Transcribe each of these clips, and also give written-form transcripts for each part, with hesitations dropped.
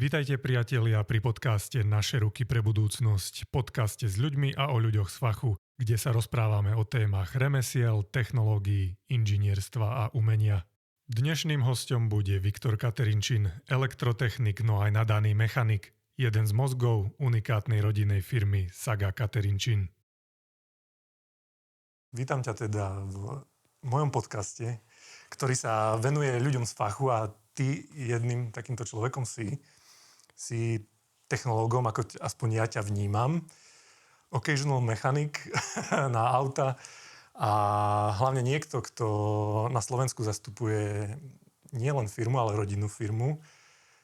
Vítajte priatelia pri podcaste Naše ruky pre budúcnosť, podcaste s ľuďmi a o ľuďoch z fachu, kde sa rozprávame o témach remesiel, technológií, inžinierstva a umenia. Dnešným hosťom bude Viktor Katerinčín, elektrotechnik, no aj nadaný mechanik, jeden z mozgov unikátnej rodinnej firmy Saga Katerinčín. Vítam ťa teda v mojom podcaste, ktorý sa venuje ľuďom z fachu a ty jedným takýmto človekom si technológom, ako aspoň ja ťa vnímam, occasional mechanik na auta a hlavne niekto, kto na Slovensku zastupuje nielen firmu, ale rodinnú firmu,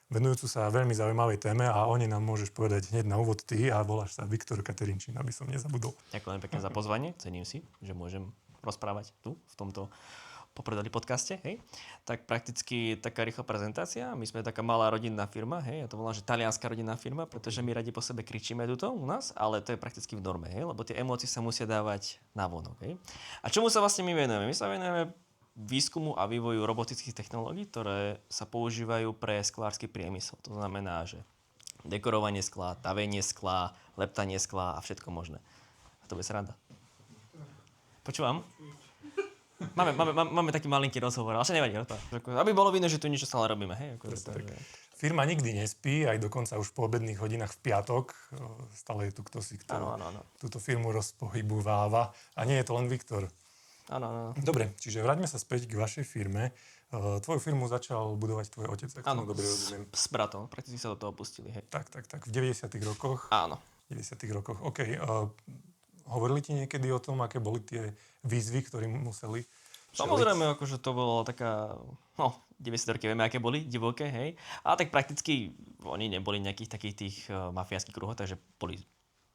venujúcu sa veľmi zaujímavej téme a o nej nám môžeš povedať hneď na úvod ty a voláš sa Viktor Katerinčín, aby som nezabudol. Ďakujem pekne za pozvanie, cením si, že môžem rozprávať tu, v tomto popredali podcaste, hej. Tak prakticky taká rýchla prezentácia. My sme taká malá rodinná firma, hej. Ja to volám, že talianska rodinná firma, pretože my radi po sebe kričíme tuto u nás, ale to je prakticky v norme, hej, lebo tie emócie sa musia dávať navonok, hej. A čomu sa vlastne my venujeme? My sa venujeme výskumu a vývoju robotických technológií, ktoré sa používajú pre sklársky priemysel. To znamená, že dekorovanie skla, tavenie skla, leptanie skla a všetko možné. A to bude sranda. Počúvam? Máme taký malinký rozhovor, ale sa nevadí. Aby bolo vidno, že tu niečo stále robíme. Hej? Firma nikdy nespí, aj dokonca už po obedných hodinách v piatok. Stále je tu kto si, kto túto firmu rozpohybováva. A nie je to len Viktor. Áno. Dobre, čiže vráťme sa späť k vašej firme. Tvoju firmu začal budovať tvoj otec, ak tomu dobre rozumiem. S bratom, prakticky sa do toho pustili. Hej. Tak. V 90. rokoch? Áno. V 90. rokoch, OK. Hovorili ti niekedy o tom, aké boli tie výzvy, ktorým museli čeliť? Samozrejme, akože to bolo taká, 90 roky vieme, aké boli, divoké, hej. A tak prakticky oni neboli nejakých takých tých mafiánskych kruhov, takže boli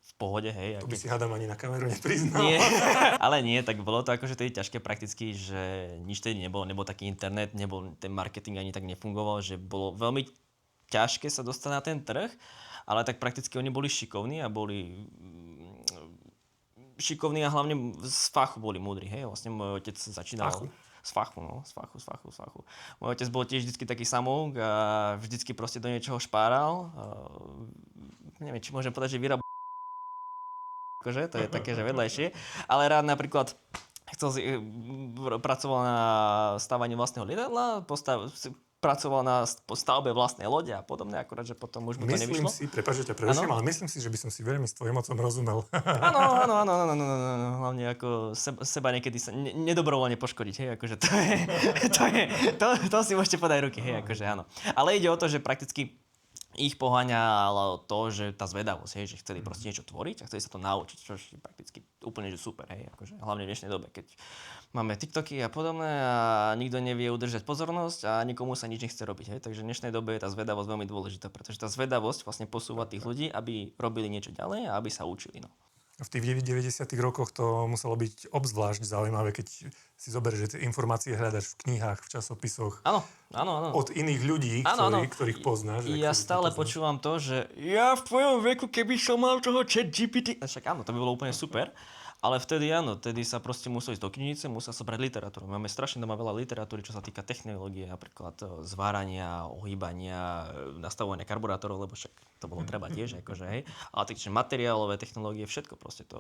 v pohode, hej. To by si hádam ani na kameru nepriznal. Nie, ale nie, tak bolo to akože tedy ťažké prakticky, že nič tedy nebol taký internet, ten marketing ani tak nefungoval, že bolo veľmi ťažké sa dostať na ten trh, ale tak prakticky oni boli šikovní a boli šikovní a hlavne z fachu boli múdri, hej. Vlastne môj otec začínal z fachu. Môj otec bol tiež vždycky taký samouk a vždycky proste do niečoho špáral. Neviem, či môžem povedať, že vyrábal akože, to je také, že vedľajšie. Ale rád napríklad pracoval na stávaní vlastného lietadla, pracoval na stavbe vlastnej lode a podobne, akurát, že potom už mu to nevyšlo. Myslím si, prepáč, že ťa preruším, ale myslím si, že by som si veľmi s tvojim otcom rozumel. Áno. Hlavne ako seba niekedy sa nedobrovoľne poškodiť, hej, akože to si môžete podať ruky, hej, akože áno. Ale ide o to, že prakticky ich poháňalo to, že tá zvedavosť, hej, že chceli proste niečo tvoriť a chceli sa to naučiť, čo je prakticky úplne že super, hej, akože hlavne v dnešnej dobe, keď máme TikToky a podobné a nikto nevie udržať pozornosť a nikomu sa nič nechce robiť, hej, takže v dnešnej dobe je tá zvedavosť veľmi dôležitá, pretože tá zvedavosť vlastne posúva tých ľudí, aby robili niečo ďalej a aby sa učili, no. V tých 90. rokoch to muselo byť obzvlášť zaujímavé, keď si zoberieš, že tie informácie hľadaš v knihách, v časopisoch. Áno. Od iných ľudí, ktorých poznáš. Ja stále počúvam to, že ja v tvojom veku, keby som mal toho ChatGPT. Však áno, to by bolo úplne super. Ale vtedy sa proste musel ísť do knižnice, musel sa brať literatúru. Máme strašne doma veľa literatúry, čo sa týka technológie, napríklad zvárania, ohýbania, nastavovania karburátorov, lebo však to bolo treba tiež, akože, hej. Ale takže materiálové technológie, všetko proste to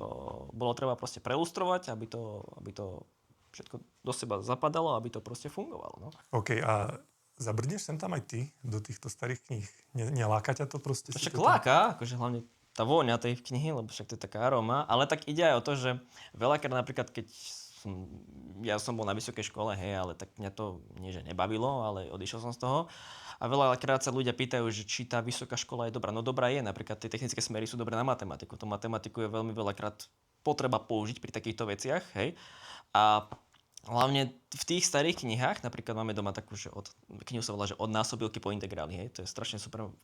bolo treba proste preilustrovať, aby to všetko do seba zapadalo, aby to proste fungovalo, no. OK, a zabrdneš sem tam aj ty do týchto starých kníh? Neláka ťa to proste? Však láka, akože hlavne tá vôňa tej knihy, lebo však to je taká aroma, ale tak ide aj o to, že veľakrát napríklad, keď ja som bol na vysokej škole, hej, ale tak mňa to nie, že nebavilo, ale odišiel som z toho. A veľakrát sa ľudia pýtajú, že či tá vysoká škola je dobrá. No dobrá je, napríklad tie technické smery sú dobré na matematiku. To matematiku je veľmi veľakrát potreba použiť pri takýchto veciach, hej. A hlavne v tých starých knihách, napríklad máme doma takú, že knihu sa volá, že od násobilky po integrály, hej. To je strašne super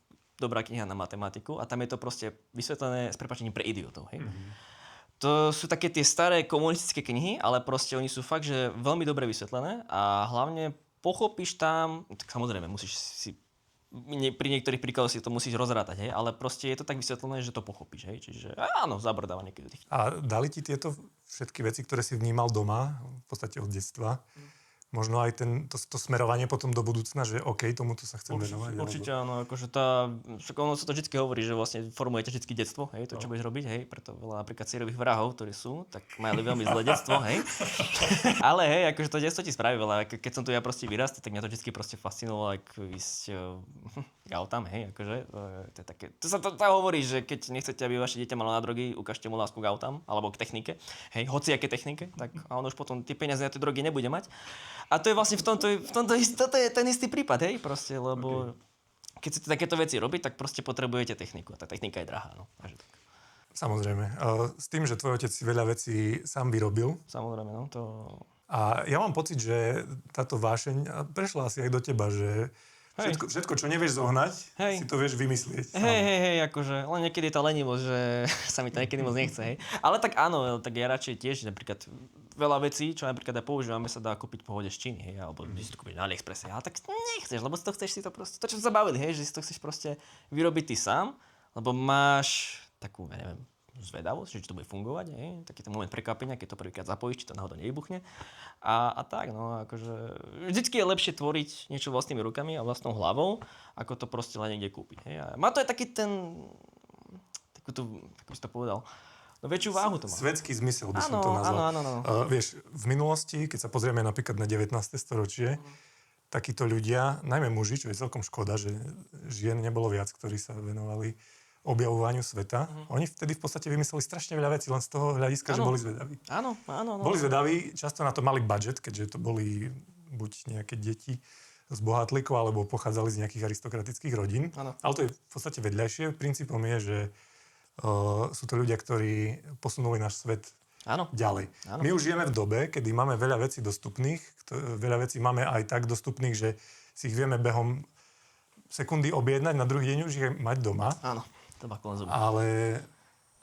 dobrá kniha na matematiku a tam je to proste vysvetlené s prepáčením pre idiotov, hej. Mm-hmm. To sú také tie staré komunistické knihy, ale proste oni sú fakt, že veľmi dobre vysvetlené a hlavne pochopíš tam, tak samozrejme musíš si pri niektorých príkladoch si to musíš rozrátať, hej, ale proste je to tak vysvetlené, že to pochopíš, hej, čiže áno, zabrdáva niekedy do tých. A dali ti tieto všetky veci, ktoré si vnímal doma, v podstate od detstva, možno aj to smerovanie potom do budúcna, že OK, tomuto sa chcem venovať. Určite alebo... áno, akože ono sa to vždy hovorí, že vlastne formujete vždy detstvo, hej, to čo budeš robiť, hej, preto veľa napríklad sériových vrahov, ktorí sú, tak mali veľmi zlé detstvo, hej. Ale hej, akože to detstvo ti spraví veľa, keď som tu ja proste vyrastal, tak mňa to vždy proste fascinovalo, ako ísť k autám, hej, akože, to je také, to sa to hovorí, že keď nechcete, aby vaše dieťa malo na drogy, ukážte mu lásku k autám, alebo k technike, hej, hociaké technike, tak a on už potom tie peniaze na tie drogy nebude mať. A to je vlastne toto je ten istý prípad, hej, proste, lebo keď chcete takéto veci robiť, tak proste potrebujete techniku. A tá technika je drahá, no. Takže tak. Samozrejme. S tým, že tvoj otec si veľa vecí sám vyrobil. Samozrejme, no, to... A ja mám pocit, že táto vášeň prešla asi aj do teba, že všetko, čo nevieš zohnať, si to vieš vymyslieť. Hej, akože, len niekedy je tá lenivosť, že sa mi to niekedy moc nechce, hej. Ale tak áno, tak ja radšej tiež, napríklad veľa vecí, čo napríklad aj používame, sa dá kúpiť v pohode z Číny, hej, alebo si to kúpiť na AliExpresse, ale tak nechceš, lebo si to proste, to čo sa bavili, hej, že si to chceš proste vyrobiť ty sám, lebo máš takú, ja neviem, zvedavosť, že či to bude fungovať, hej, taký ten moment prekvapenia, keď to prvýkrát zapojíš, či to náhodou nevybuchne. A tak, no, akože vždycky je lepšie tvoriť niečo vlastnými rukami a vlastnou hlavou, ako to proste len niekde kúpiť, hej. A má to aj taký ten, takú by si to povedal, no väčšiu váhu to má. Svetský zmysel by som to nazval. Áno. Vieš, v minulosti, keď sa pozrieme napríklad na 19. storočie, takíto ľudia, najmä muži, čo je celkom škoda, že žien nebolo viac, ktorí sa venovali objavovaniu sveta. Oni vtedy v podstate vymysleli strašne veľa vecí, len z toho hľadiska, že boli zvedaví. Áno. Boli zvedaví, často na to mali budget, keďže to boli buď nejaké deti z bohatlíkov, alebo pochádzali z nejakých aristokratických rodín. Áno. Ale to je v podstate vedľajšie. Princípom je, že sú to ľudia, ktorí posunuli náš svet ďalej. Áno. My už žijeme v dobe, kedy máme veľa vecí dostupných. Veľa vecí máme aj tak dostupných, že si ich vieme behom sekundy objednať, na druhý deň už ich mať doma. Áno. Ale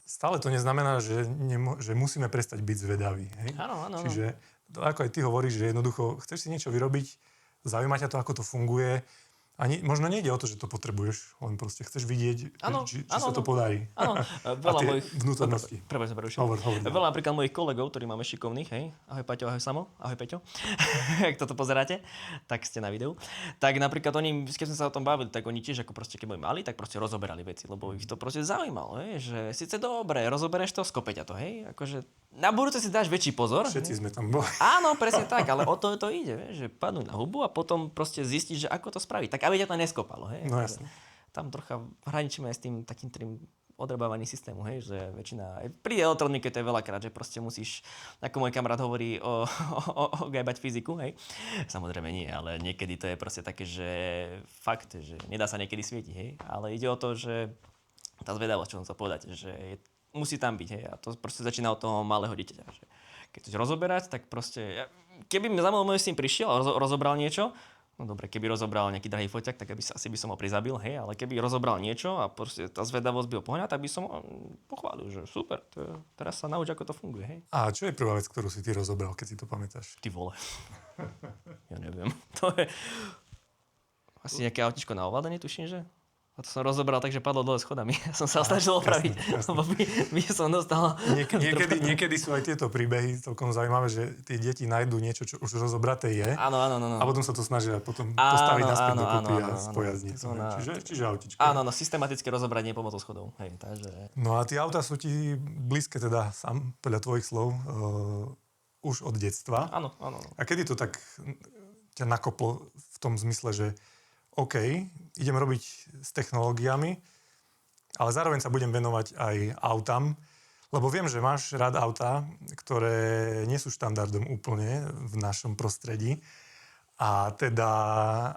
stále to neznamená, že musíme prestať byť zvedaví. Hej? Áno. Čiže to, ako aj ty hovoríš, že jednoducho chceš si niečo vyrobiť, zaujíma ťa to, ako to funguje. Možno nejde o to, že to potrebuješ, len proste chceš vidieť, či sa to podarí. Áno, veľa mojich vnútornosti. Hovor. Veľa napríklad mojich kolegov, ktorí máme šikovných, hej, ahoj Paťo, ahoj Samo, ahoj Peťo, ak toto pozeráte, tak ste na videu. Tak napríklad oni, keď sme sa o tom bavili, tak oni tiež ako proste, keď boli mali, tak proste rozoberali veci, lebo ich to proste zaujímalo, hej, že síce dobre, rozobereš to, skope ťa to, hej, akože na budúce si dáš väčší pozor. Všetci sme tam boli. Áno, presne tak, ale o to ide, vieš, že padnú na hubu a potom proste zistiť, že ako to spraviť. Tak aby ťa to neskopalo, hej. No jasne. Tam trocha hraničíme aj s tým takým odrebávaním systému, hej, že väčšina, aj pri elektronike to je veľakrát, že proste musíš, ako môj kamarát hovorí, gajbať fyziku, hej. Samozrejme nie, ale niekedy to je proste také, že fakt, že nedá sa niekedy svietiť, hej. Ale ide o to, že tá zvedavosť, čo som chcel povedať, že musí tam byť, hej. A to proste začína od toho malého dieťaťa, že keď chceš rozoberať, tak proste, keby mi za mnou môj syn prišiel a rozobral niečo, no dobre, keby rozobral nejaký drahý foťak, tak asi by som ho prizabil, hej, ale keby rozobral niečo a proste tá zvedavosť by ho pohňala, tak by som ho pochválil, že super, teraz sa nauč, ako to funguje, hej. A čo je prvá vec, ktorú si ty rozobral, keď si to pamätáš? Ty vole. Ja neviem. To je asi nejaké autičko na ovládanie, tuším, že? A to som rozobral tak, že padlo dole schodami. Ja som sa snažil opraviť, lebo by som dostal... Niekedy sú aj tieto príbehy celkom zaujímavé, že tie deti nájdú niečo, čo už rozobraté je. Áno. A potom sa to snažia potom postaviť naspäť dokopy a spojazniť. Čiže autičko. Áno, systematické rozobranie pomocou schodov. Hej, takže... No a tie autá sú ti blízke teda sám, podľa tvojich slov, už od detstva. Áno. A kedy to tak ťa nakoplo v tom zmysle, že OK, idem robiť s technológiami, ale zároveň sa budem venovať aj autám, lebo viem, že máš rád autá, ktoré nie sú štandardom úplne v našom prostredí a teda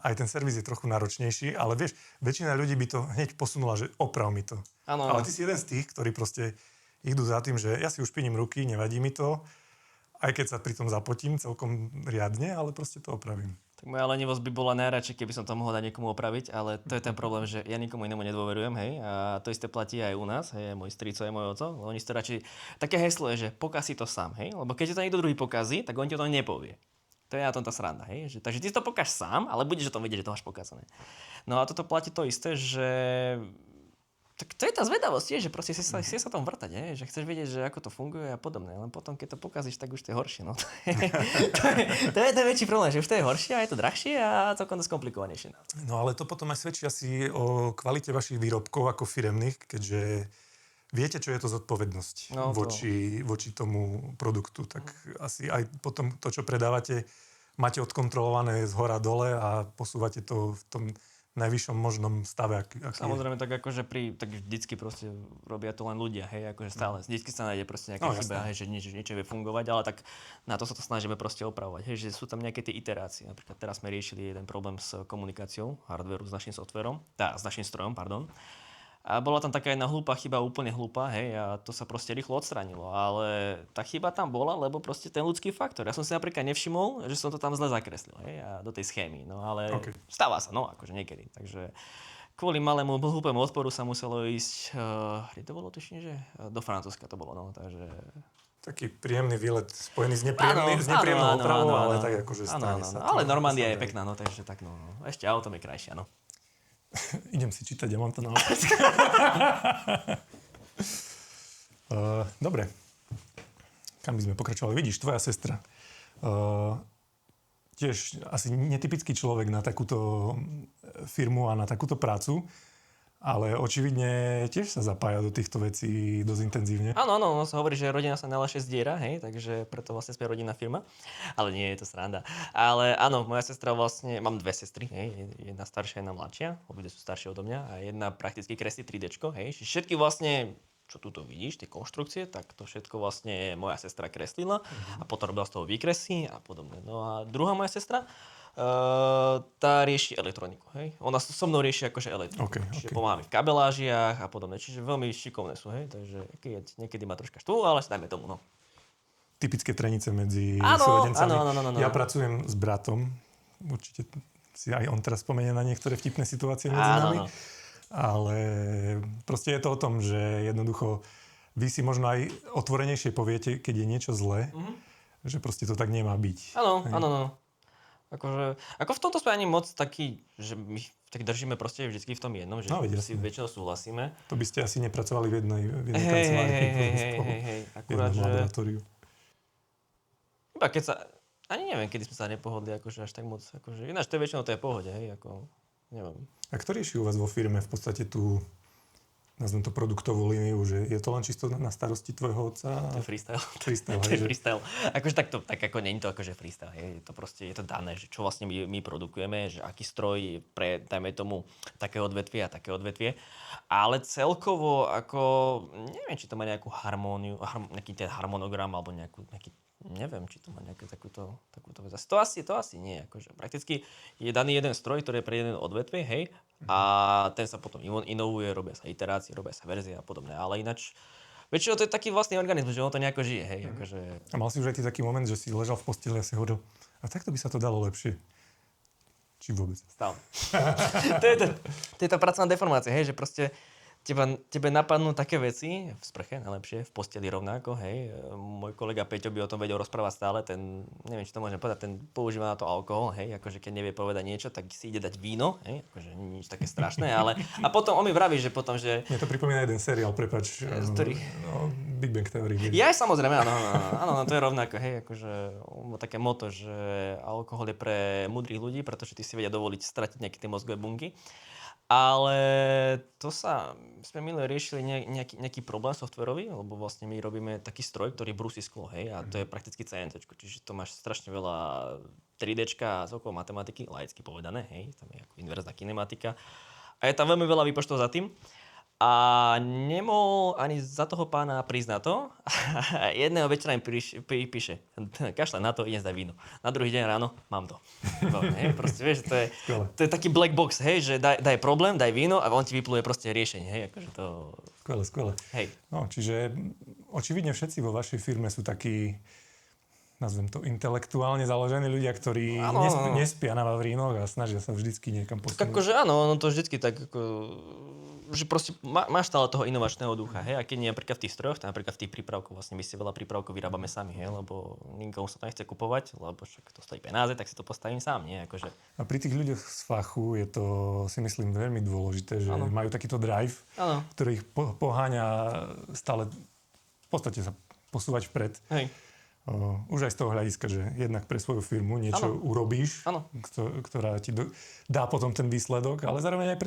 aj ten servis je trochu náročnejší, ale vieš, väčšina ľudí by to hneď posunula, že oprav mi to. Áno. Ale ty si jeden z tých, ktorí proste idú za tým, že ja si už špiním ruky, nevadí mi to, aj keď sa pri tom zapotím celkom riadne, ale proste to opravím. Tak moja lenivosť by bola najradšej, keby som to mohol dať niekomu opraviť, ale to je ten problém, že ja nikomu inému nedôverujem, hej, a to isté platí aj u nás, hej, môj strico aj môj oco, oni si to radšej, také heslo je, že pokazí to sám, hej, lebo keď to niekto druhý pokazí, tak on ti to nepovie. To je na tom tá sranda, hej, že, takže ty si to pokáž sám, ale budeš o tom vedieť, že to máš pokazané. No a toto platí to isté, že Tak to je tá zvedavosť, že proste si sa tam vrtať, nie? Že chceš vedieť, že ako to funguje a podobne. Len potom, keď to pokazíš, tak už to je horšie. No. To je ten väčší problém, že už to je horšie a je to drahšie a celkom to skomplikovanejšie. No ale to potom aj svedčí asi o kvalite vašich výrobkov ako firemných, keďže viete, čo je to zodpovednosť voči tomu produktu. Tak asi aj potom to, čo predávate, máte odkontrolované z hora dole a posúvate to v tom najvyššom možnom stave, aký Samozrejme, tak akože tak vždycky proste robia to len ľudia, hej, akože stále. Vždycky sa nájde proste nejaká chyba, hej, že niečo vie fungovať, ale tak na to sa to snažíme proste opravovať, hej, že sú tam nejaké tie iterácie. Napríklad teraz sme riešili jeden problém s komunikáciou hardwareu s našim softverom, s našim strojom, pardon. A bola tam taká jedna hlúpa chyba, úplne hlúpa, hej, a to sa proste rýchlo odstránilo. Ale tá chyba tam bola, lebo proste ten ľudský faktor. Ja som si napríklad nevšimol, že som to tam zle zakreslil, hej, a do tej schémy. No ale stáva sa, no, akože niekedy. Takže kvôli malému hlúpemu odporu sa muselo ísť, kde to bolo, tuším, že do Francúzska to bolo, no, takže... Taký príjemný výlet spojený s nepríjemnou opravou, ale tak akože stane sa. Ale Normandia je pekná, no, takže tak, no. Ešte autom je krajšia, no. Idem si čítať, ja mám to na Dobre. Kam by sme pokračovali? Vidíš, tvoja sestra. Tiež asi netypický človek na takúto firmu a na takúto prácu, ale očividne tiež sa zapája do týchto vecí dosť intenzívne. Áno, sa hovorí, že rodina sa najľahšie zdiera, hej, takže preto vlastne sme rodinná firma. Ale nie je to sranda. Ale áno, moja sestra vlastne, mám dve sestry, hej, jedna staršia, jedna mladšia, obidve sú staršie odo mňa a jedna prakticky kreslí 3Dčko, hej. Všetky vlastne, čo tu vidíš, tie konštrukcie, tak to všetko vlastne moja sestra kreslila a potom robila z toho výkresy a podobne. No a druhá moja sestra, tá rieši elektroniku, hej. Ona so mnou rieši akože elektroniku. Čiže pomáhame v kabelážiach a podobne. Čiže veľmi šikovné sú, hej. Takže niekedy ma troška štvú, ale dajme tomu, no. Typické trenice medzi súrodencami. Áno. Ja pracujem s bratom. Určite si aj on teraz spomenie na niektoré vtipné situácie medzi nami. Ale proste je to o tom, že jednoducho vy si možno aj otvorenejšie poviete, keď je niečo zlé, že proste to tak nemá byť. Áno. Akože, ako v tomto sme ani moc taký, že my tak držíme proste vždycky v tom jednom, že si väčšinou súhlasíme. To by ste asi nepracovali v jednej kancelárii. Hej, akurát, že... laboratóriu. Iba keď sa... Ani neviem, kedy sme sa nepohodli, akože až tak moc, akože... Ináč to je väčšinou to je pohode, hej, ako... Neviem. A kto rieši u vás vo firme v podstate tú, nazvem to produktovú líniu, že je to len čisto na starosti tvojho otca? To je freestyle. To je freestyle. Akože takto, tak ako nie je to akože freestyle. Je to proste, je to dané, že čo vlastne my produkujeme, že aký stroj pre, dajme tomu, také odvetvie a také odvetvie. Ale celkovo, ako, neviem, či to má nejakú harmóniu, nejaký ten harmonogram, alebo nejaký, neviem, či to má nejakú takúto vec. To asi nie. Akože prakticky je daný jeden stroj, ktorý je pre jeden odvetvie, hej, a ten sa potom inovuje, robia sa iterácie, robia sa verzie a podobné. Ale ináč, väčšinou to je taký vlastný organizmus, že on to nejako žije, hej. Akože... A mal si už aj ty taký moment, že si ležal v posteli a si hovoril, a takto by sa to dalo lepšie? Či vôbec? Stále. to je tá pracovná deformácia, hej, že proste tebe napadnú také veci, v sprche najlepšie, v posteli rovnako, hej. Môj kolega Peťo by o tom vedel rozprávať stále, ten, neviem, či to môžem povedať, ten používa na to alkohol, hej, akože keď nevie povedať niečo, tak si ide dať víno, hej, akože nič také strašné, ale a potom on mi vraví, že potom, že... Mne to pripomína jeden seriál, prepáč, Big Bang Theory. Ja samozrejme, áno, to je rovnako, hej, akože také moto, že alkohol je pre múdrych ľudí, pretože tí si vedia dovoliť stratiť nejaké tie mozgové bunky. Ale to sme minule riešili nejaký problém softverový, lebo vlastne my robíme taký stroj, ktorý brúsi sklo, hej, a to je prakticky CNC, čiže to máš strašne veľa 3Dčka a celkovo matematiky, laicky povedané, hej, tam je ako inverzná kinematika. A je tam veľmi veľa výpočtov za tým. A nemohol ani za toho pána prísť na to. A jedného večera mi píše, kašľa na to, idem zdať víno. Na druhý deň ráno, mám to. Hej, proste, vieš, to je taký black box, hej, že daj problém, daj víno a on ti vypluje proste riešenie. Hej, akože to... Skvelé. Hej. No, čiže očividne všetci vo vašej firme sú takí, nazvem to, intelektuálne založení ľudia, ktorí nespia na vavrínoch a snažia sa vždycky niekam posunúť. Akože áno, to vždycky tak ako... že proste máš stále toho inovačného ducha, hej, a keď nie napríklad v tých strojoch, tak napríklad v tých prípravkoch, vlastne my si veľa prípravkov vyrábame sami, hej, lebo nikomu sa to nechce kupovať, lebo však to stojí peniaze, tak si to postavím sám, nie, akože. A pri tých ľuďoch z fachu je to, si myslím, veľmi dôležité, že majú takýto drive, ktorý ich poháňa stále v podstate sa posúvať vpred. Hej. Už aj z toho hľadiska, že jednak pre svoju firmu niečo urobíš, ktorá ti dá potom ten výsledok, ale zároveň aj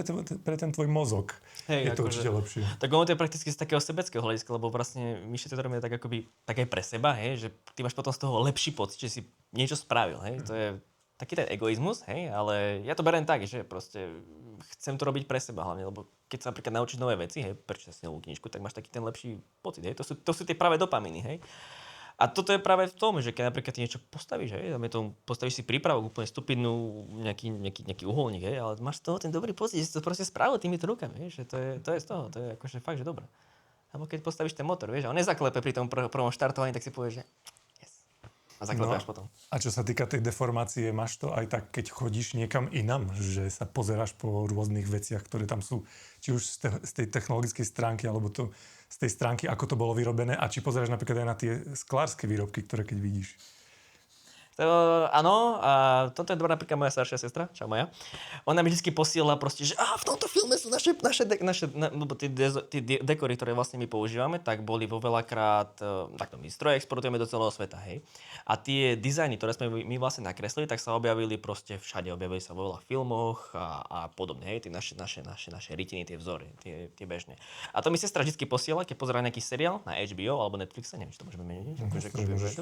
pre ten tvoj mozog. Je to určite lepšie. Tak ono to je prakticky z takého sebeckého hľadiska, lebo vlastne my všetci to robíme tak akoby tak aj pre seba, hej, že ty máš potom z toho lepší pocit, že si niečo spravil, hej. To je taký ten egoizmus, hej, ale ja to beriem tak, že proste chcem to robiť pre seba hlavne, lebo keď sa napríklad naučíš nové veci, hej, prečítaš si novú knižku, tak máš taký ten lepší pocit, hej. To sú tie práve dopamíny, hej. A toto je práve v tom, že keď napríklad ty niečo postavíš, hej, postavíš si prípravok úplne stupidnú, nejaký uholník, hej, ale máš z toho ten dobrý pocit, že si to proste spravil týmito rukami, hej, že to je z toho, to je akože fakt, že dobré. Alebo keď postavíš ten motor, vieš, a on nezaklepe pri tom prvom štartovaní, tak si povieš, že yes. A zaklepáš potom. A čo sa týka tej deformácie, máš to aj tak, keď chodíš niekam inam, že sa pozeráš po rôznych veciach, ktoré tam sú, či už z tej technologickej stránky, alebo to z tej stránky, ako to bolo vyrobené, a či pozeráš napríklad aj na tie sklárske výrobky, ktoré keď vidíš. Áno, a toto je dobrá napríklad moja staršia sestra, čau Maja. Ona mi vždy posiela proste, že v tomto filme sú naše lebo tie dekory, ktoré vlastne my používame, tak boli vo veľakrát, takto my stroje exportujeme do celého sveta, hej. A tie dizajny, ktoré sme my vlastne nakreslili, tak sa objavili proste všade, objavili sa vo veľa filmoch a podobne, hej, tie naše rytiny, tie vzory, tie bežné. A to mi sestra vždy posiela, keď pozerá nejaký seriál na HBO alebo Netflixe, neviem, či to môžeme meniť,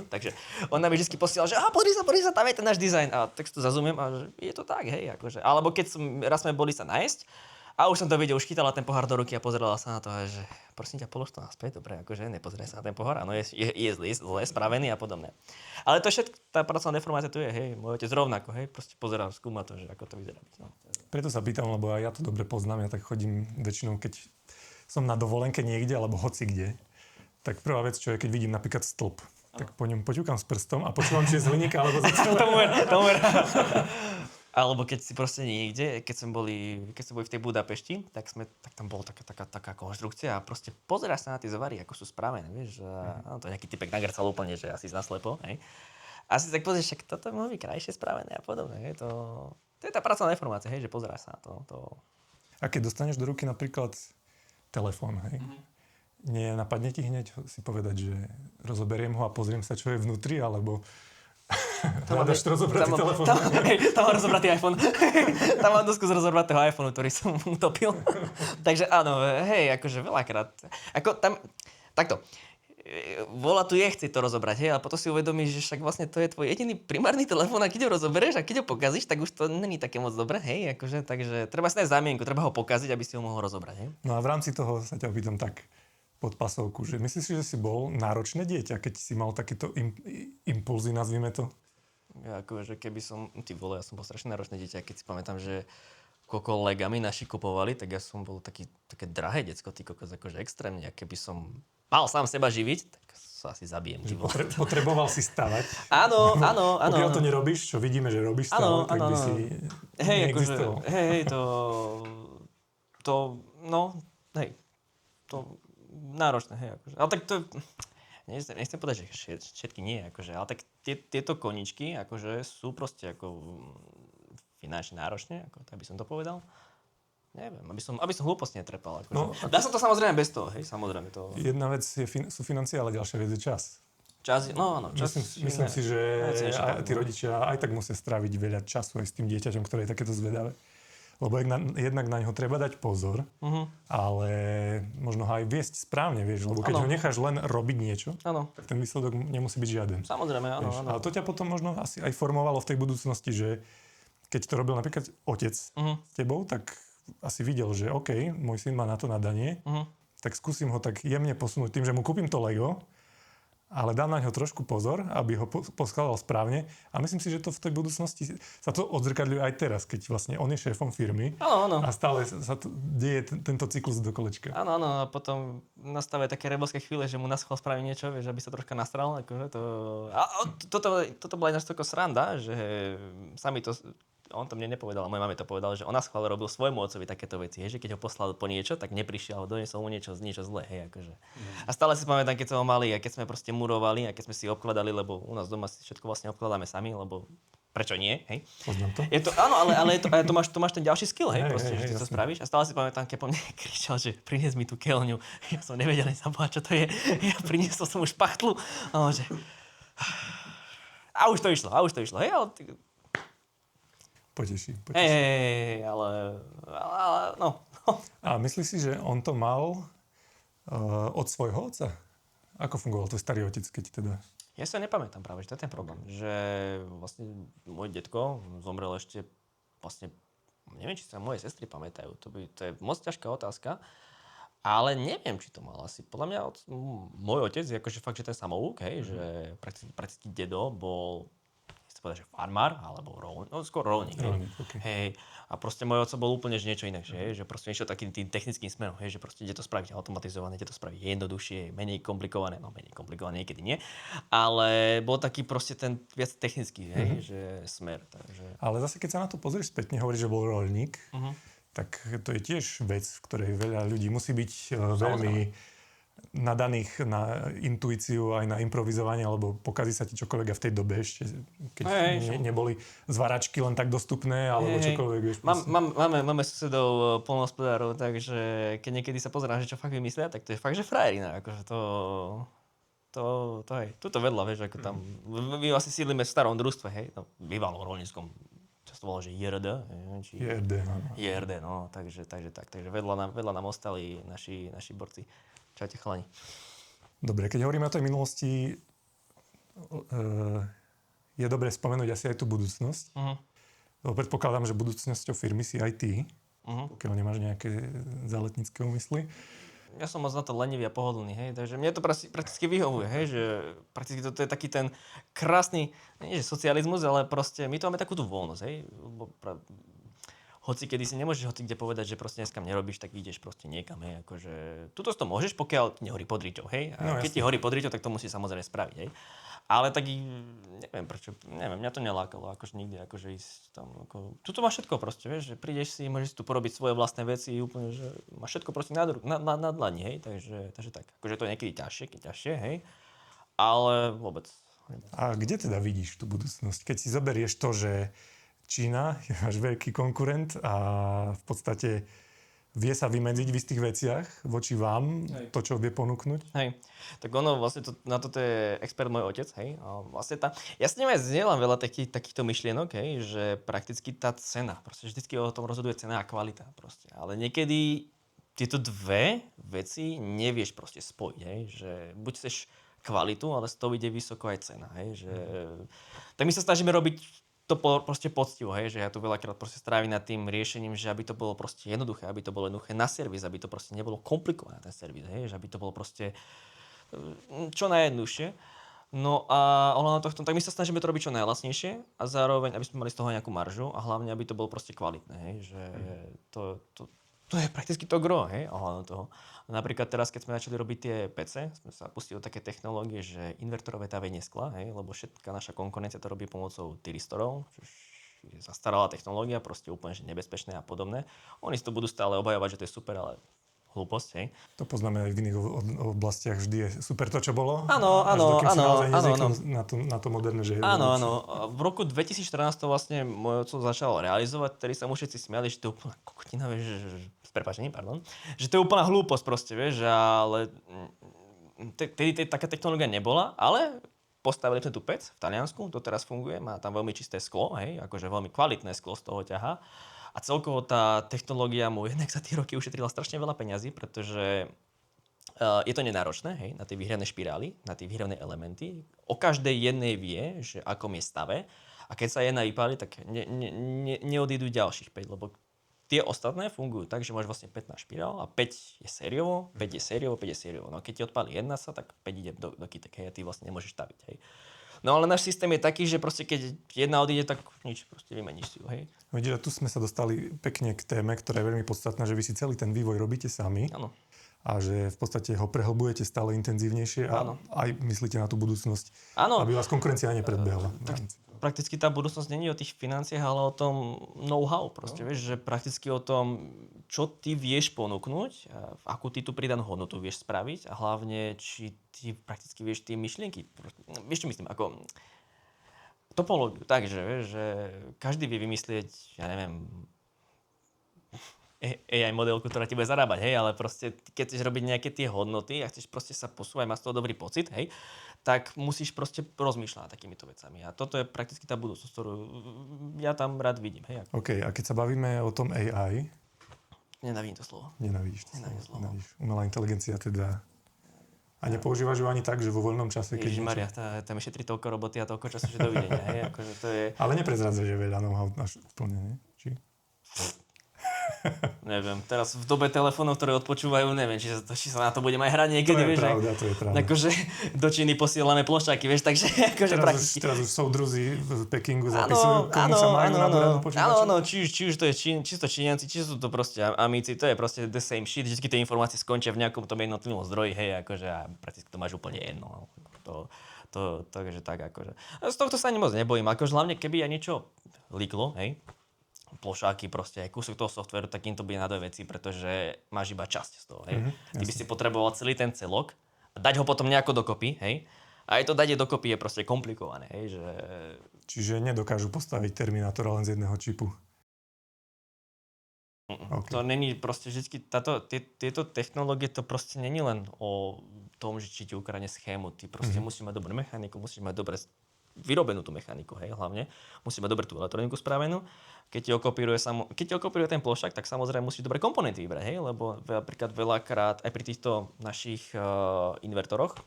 takže ona mi vždy posiela, že pozri sa, tam je ten náš dizajn. A tak si to zazumiem a že je to tak, hej, akože. Alebo keď raz sme boli sa nájsť a už som to videl, už chytala ten pohár do ruky a pozerala sa na to a že prosím ťa, polož to naspäť, dobre, akože nepozeraj sa na ten pohár, áno, je zle spravený a podobne. Ale to všetko, tá pracovná deformácia tu je, hej, môj otec rovnako, hej, proste pozerá, skúma to, že ako to vyzerá. No. Preto sa pýtam, lebo aj ja to dobre poznám, ja tak chodím väčšinou, keď som na dovolenke niekde, alebo hoci kde, tak prvá vec, čo je, keď vidím napríklad stĺp, tak po ňom poťukám s prstom a počúvam, či je z hliníka alebo z ocele. Alebo keď si proste niekde, keď sme boli v tej Budapešti, tak tam bola taká konštrukcia a proste pozeráš sa na tie zvary, ako sú spravené, vieš, to je nejaký typek nagrcal úplne, že asi naslepo, hej. A si tak pozrieš, však toto mohlo byť krajšie spravené a podobne, hej, to je tá pracovná deformácia, hej, že pozeráš sa na to. A keď dostaneš do ruky napríklad telefón, hej, nenapadne ti hneď si povedať, že rozoberiem ho a pozriem sa, čo je vnútri, alebo hľadaš rozobratý telefón? Tam mám rozobratý iPhone. Tam mám dosku z rozobratého iPhoneu, ktorý som utopil. Takže áno, hej, akože veľakrát. Ako tam, takto. Vola tu chce to rozobrať, hej, ale potom si uvedomíš, že však vlastne to je tvoj jediný primárny telefón a keď ho rozoberieš a keď ho pokazíš, tak už to není také moc dobré, hej, akože, takže treba si nájsť zámienku, treba ho pokaziť, aby si ho mohol rozobrať, hej. No a v rámci toho sa ťa opýtam tak pod pasovku, že myslíš si, že si bol náročné dieťa, keď si mal takýto impulzy, nazvime to? Ja akože keby som, ja som bol strašne náročné dieťa, keď si pamätám, že koľko legami naši kupovali, tak ja som bol také drahé decko, ty kokos, akože extrémne, a keby som mal sám seba živiť, tak sa asi zabijem. Potreboval si stavať. Áno. Pokiaľ to nerobíš, čo vidíme, že robíš stavať, tak by si neexistoval. To náročné, hej, akože. Ale tak to, nechcem povedať, že všetky nie, akože, ale tak tieto koničky, akože, sú proste ako finančne náročné, ako, tak by som to povedal. Neviem, aby som hlúposť netrepal. Akože. No, dá sa to samozrejme bez toho, hej, samozrejme to. Jedna vec sú financie, ale ďalšia vec je čas. Áno. Myslím si, že tí rodičia aj tak musia stráviť veľa času aj s tým dieťaťom, ktoré je takéto zvedavé. Lebo jednak na ňo treba dať pozor, ale možno ho aj viesť správne, vieš, lebo keď ho necháš len robiť niečo, tak ten výsledok nemusí byť žiaden. Samozrejme, áno. Ale to ťa potom možno asi aj formovalo v tej budúcnosti, že keď to robil napríklad otec s tebou, tak asi videl, že OK, môj syn má na to nadanie, tak skúsim ho tak jemne posunúť tým, že mu kúpim to Lego, ale dám na ňo trošku pozor, aby ho poskladal správne. A myslím si, že to v tej budúcnosti sa to odzrkadľuje aj teraz, keď vlastne on je šéfom firmy. Áno. A stále sa to deje tento cyklus do kolečka. Áno. A potom nastavia také rebelské chvíle, že mu na schvál spraví niečo, vieš, aby sa troška nastral. Akože to... A toto bola ináč taká sranda, že sami to on to mne nepovedal, a mojej mame to povedal, že ona schválne robil svojmu otcovi takéto veci, hej, že keď ho poslal po niečo, tak neprišiel, doniesol mu niečo zlé, hej, akože. A stále si pamätám, keď sme ho mali a keď sme proste murovali a keď sme si obkladali, lebo u nás doma si všetko vlastne obkladáme sami, lebo prečo nie, hej? Poznám to. Je to, áno, ale to máš ten ďalší skill, hej, proste, že ty to jasne. spravíš. A stále si pamätám, keď po mne kričal, že prinies mi tú keľňu. Ja som nevedel ani zabohať, čo to je. Ja priniesol som už pachtlu. A on že... A už to išlo, hej, ale... Poteší. Hej, ale no. A myslíš si, že on to mal od svojho otca? Ako fungoval tvoj starý otec, keď teda... Ja sa nepamätám práve, že to je ten problém. Že vlastne môj detko zomrel ešte vlastne... Neviem, či sa moje sestry pamätajú. To je moc ťažká otázka. Ale neviem, či to mal asi. Podľa mňa môj otec je akože fakt, že ten samouk, hej, že prakticky dedo bol... povedať, že farmár, alebo skôr rolník. Okay. Hej. A proste môj otec bol úplne že niečo iné, že proste niečo takým tým technickým smerom, hej, že proste ide to spraviť automatizované, ide to spraviť jednoduchšie, menej komplikované niekedy nie, ale bol taký proste ten viac technický, hej, že smer. Takže... Ale zase keď sa na to pozrieš spätne, hovoríš, že bol rolník, tak to je tiež vec, v ktorej veľa ľudí musí byť veľmi nadaných na intuíciu aj na improvizovanie, alebo pokazí sa ti čokoľvek v tej dobe ešte, keď neboli zváračky len tak dostupné, alebo čokoľvek. Vieš, máme susedov poľnohospodárov, takže keď niekedy sa pozerám, že čo fakt vymyslia, tak to je fakt, že frajerina. Akože to hej. Tuto vedľa, vieš, ako tam, my asi sídlime v starom družstve, hej, no, bývalom rolníckom, čo to bolo, že JRD, JRD, no, takže vedľa nám ostali naši borci. Čaute, chalani. Dobre, keď hovoríme o tej minulosti, je dobre spomenúť asi aj tú budúcnosť. Predpokladám, že budúcnosťou firmy si aj ty, pokiaľ nemáš nejaké záletnícke úmysly. Ja som moc na to lenivý a pohodlný, hej, takže mne to prakticky vyhovuje, hej, že prakticky to je taký ten krásny, nie že socializmus, ale proste my to máme takú tú voľnosť, hej, hoci kedy si nemôžeš hoci kde povedať, že proste dneska nerobíš, tak ideš proste niekam, hej, akože... Tuto to môžeš, pokiaľ ti nehorí pod riťou, hej, a keď ti horí pod riťou, tak to musí samozrejme spraviť, hej. Ale tak, neviem prečo, mňa to nelákalo, akože nikdy, akože ísť tam, ako... Tuto máš všetko proste, vieš, že prídeš si, môžeš si tu porobiť svoje vlastné veci, úplne, že máš všetko proste na dlani, hej, takže tak, akože to je niekedy ťažšie, hej, ale vôbec. A kde teda vidíš tú budúcnosť? Keď si zoberieš to, že Čína je váš veľký konkurent a v podstate vie sa vymedziť v istých veciach voči vám, to, čo vie ponúknuť. Hej, tak ono vlastne na toto je expert môj otec, hej. A vlastne ja s ním aj zdieľam veľa takýchto myšlienok, hej, že prakticky tá cena, proste vždycky o tom rozhoduje cena a kvalita, proste. Ale niekedy tieto dve veci nevieš proste spojiť, hej, že buď chceš kvalitu, ale z toho ide vysoko aj cena, hej, že... Tak my sa snažíme robiť to proste poctivo, hej, že ja tu veľakrát proste strávim nad tým riešením, že aby to bolo proste jednoduché, aby to bolo jednoduché na servis, aby to proste nebolo komplikované ten servis, hej, že aby to bolo proste čo najjednoduchšie. No a ohľadom tohto, tak my sa snažíme to robiť čo najlacnejšie a zároveň, aby sme mali z toho nejakú maržu a hlavne, aby to bolo proste kvalitné, hej, že to je prakticky to gro, hej, ohľadom toho. Napríklad teraz, keď sme začali robiť tie PC, sme sa pustili do také technológie, že invertorové tavenie skla, hej, lebo všetká naša konkurencia to robí pomocou tyristorov, čo je zastaralá technológia, proste úplne že nebezpečné a podobné. Oni si to budú stále obhajovať, že to je super, ale hlúposť, hej. To poznáme aj v iných oblastiach, vždy je super to, čo bolo. Áno. Na to moderné, že je áno. V roku 2014 to vlastne môj otec začal realizovať, ktorý sa mu všetci smiali, že to je úplná kokotina, vieš, s prepáčením, pardon, že to je úplná hlúposť proste, vieš, ale tedy taká technológia nebola, ale postavili sme tu pec v Taliansku, to teraz funguje, má tam veľmi čisté sklo, hej, akože veľmi kvalitné sklo z toho ťaha. A celkovo tá technológia mu jednak za tie roky ušetrila strašne veľa peňazí, pretože je to nenáročné, hej, na tie výhravné špirály, na tie výhravné elementy. O každej jednej vie, že akom je stave. A keď sa jedna vypáli, tak neodídu ďalších 5, lebo tie ostatné fungujú tak, že máš vlastne 5 na špirál a 5 je sériovo, 5 je sériovo. No keď ti odpáli jedna sa, tak 5 ide do kytek, hej, a ty vlastne nemôžeš staviť, hej. No ale náš systém je taký, že proste keď jedna odíde, tak nič, proste vymeníš si ju, hej. Vidíš, tu sme sa dostali pekne k téme, ktorá je veľmi podstatná, že vy si celý ten vývoj robíte sami. Áno. a že v podstate ho prehlbujete stále intenzívnejšie a Áno. aj myslíte na tú budúcnosť, Áno. aby vás konkurencia nepredbehla. Prakticky tá budúcnosť nie je o tých financiách, ale o tom know-how. Proste, vieš, že prakticky o tom, čo ty vieš ponúknuť, akú ty tú pridanú hodnotu vieš spraviť a hlavne, či ty prakticky vieš tie myšlienky. Vieš, čo myslím? Ako topológiu. Takže, vieš, že každý vie vymyslieť, ja neviem, AI modelku, ktorá ti bude zarábať, hej, ale proste, keď chceš robiť nejaké tie hodnoty a chceš proste sa posúvať, máš z toho dobrý pocit, hej, tak musíš proste rozmýšľať nad takýmito vecami. A toto je prakticky tá budúcnosť, ktorú ja tam rád vidím, hej. OK, a keď sa bavíme o tom AI... Nenávidím to slovo. Nenávidíš to slovo. Nenávidíš. Umelá inteligencia teda... A nepoužívaš ju ani tak, že vo voľnom čase... Ježišmaria, tam je šetrí toľko roboty a toľko času, že dovidenia, hej, akože to je... Ale neprezradza, že veľa know-how máš úplne, nie? Či? Neviem, teraz v dobe telefónov, ktoré odpočúvajú, neviem, či sa na to budeme aj hrať niekedy, vieš. To je pravda. Akože do Číny posielame plošťáky, vieš, takže akože prakticky. Teraz už súdruzi z Pekingu zapisujú, komu sa majú na dorádu počítaču. Áno, či už to je čisto Číňanci, či sú to proste Amíci, to je proste the same shit, vždycky tie informácie skončia v nejakom tom jednotlivom zdroji, hej, akože a prakticky to máš úplne jedno. Takže tak akože. Z tohto sa ani moc nebojím, akože hlavne keby aj niečo líklo, hej, plošáky, proste aj kúsok toho softvéru, tak im to bude na dve veci, pretože máš iba časť z toho, hej. Ty by si potreboval celý ten celok a dať ho potom nejako dokopy, hej. A aj to dať dokopy je proste komplikované, hej, že... Čiže nedokážu postaviť Terminátora len z jedného čipu. Okay. To není proste vždycky, tieto technológie to proste není len o tom, že či ti ukradne schému, ty proste musíš mať dobrú mechaniku, musíš mať dobre vyrobenú tú mechaniku, hej, hlavne. Musí mať dobre tú elektroniku spravenú. Keď ti okopíruje ten plošák, tak samozrejme musíš dobre komponenty vybrať, hej, lebo napríklad veľakrát aj pri týchto našich invertoroch,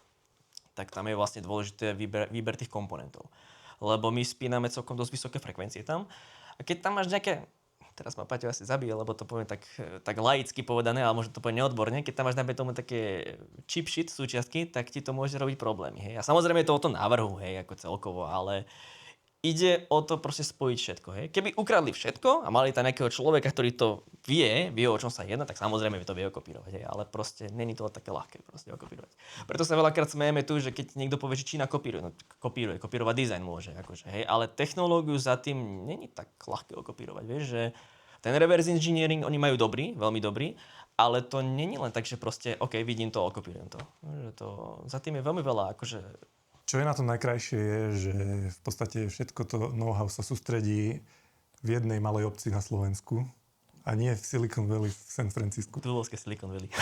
tak tam je vlastne dôležité výber tých komponentov. Lebo my spíname celkom dosť vysoké frekvencie tam. A keď tam máš nejaké, teraz ma Paťo asi zabije, lebo to poviem tak laicky povedané, ale možno to poviem neodborne, keď tam máš najmä tomu také chip shit súčiastky, tak ti to môže robiť problémy. Hej. A samozrejme je to o tom návrhu, hej, ako celkovo, ale ide o to proste spojiť všetko. Hej. Keby ukradli všetko a mali tam nejakého človeka, ktorý to vie, o čom sa jedná, tak samozrejme to vie okopírovať. Hej. Ale proste není to také ľahké proste okopírovať. Preto sa veľakrát smejeme tu, že keď niekto povie, že Čína kopírovať dizajn môže. Akože, hej. Ale technológiu za tým není tak ľahké okopírovať. Vieš, že ten reverse engineering oni majú dobrý, veľmi dobrý, ale to není len tak, že proste, OK, vidím to, okopírujem to. Že to. Za tým je veľmi veľa, akože... Čo je na tom najkrajšie je, že v podstate všetko to know-how sa sústredí v jednej malej obci na Slovensku a nie v Silicon Valley v San Francisku. Dulovské Silicon Valley.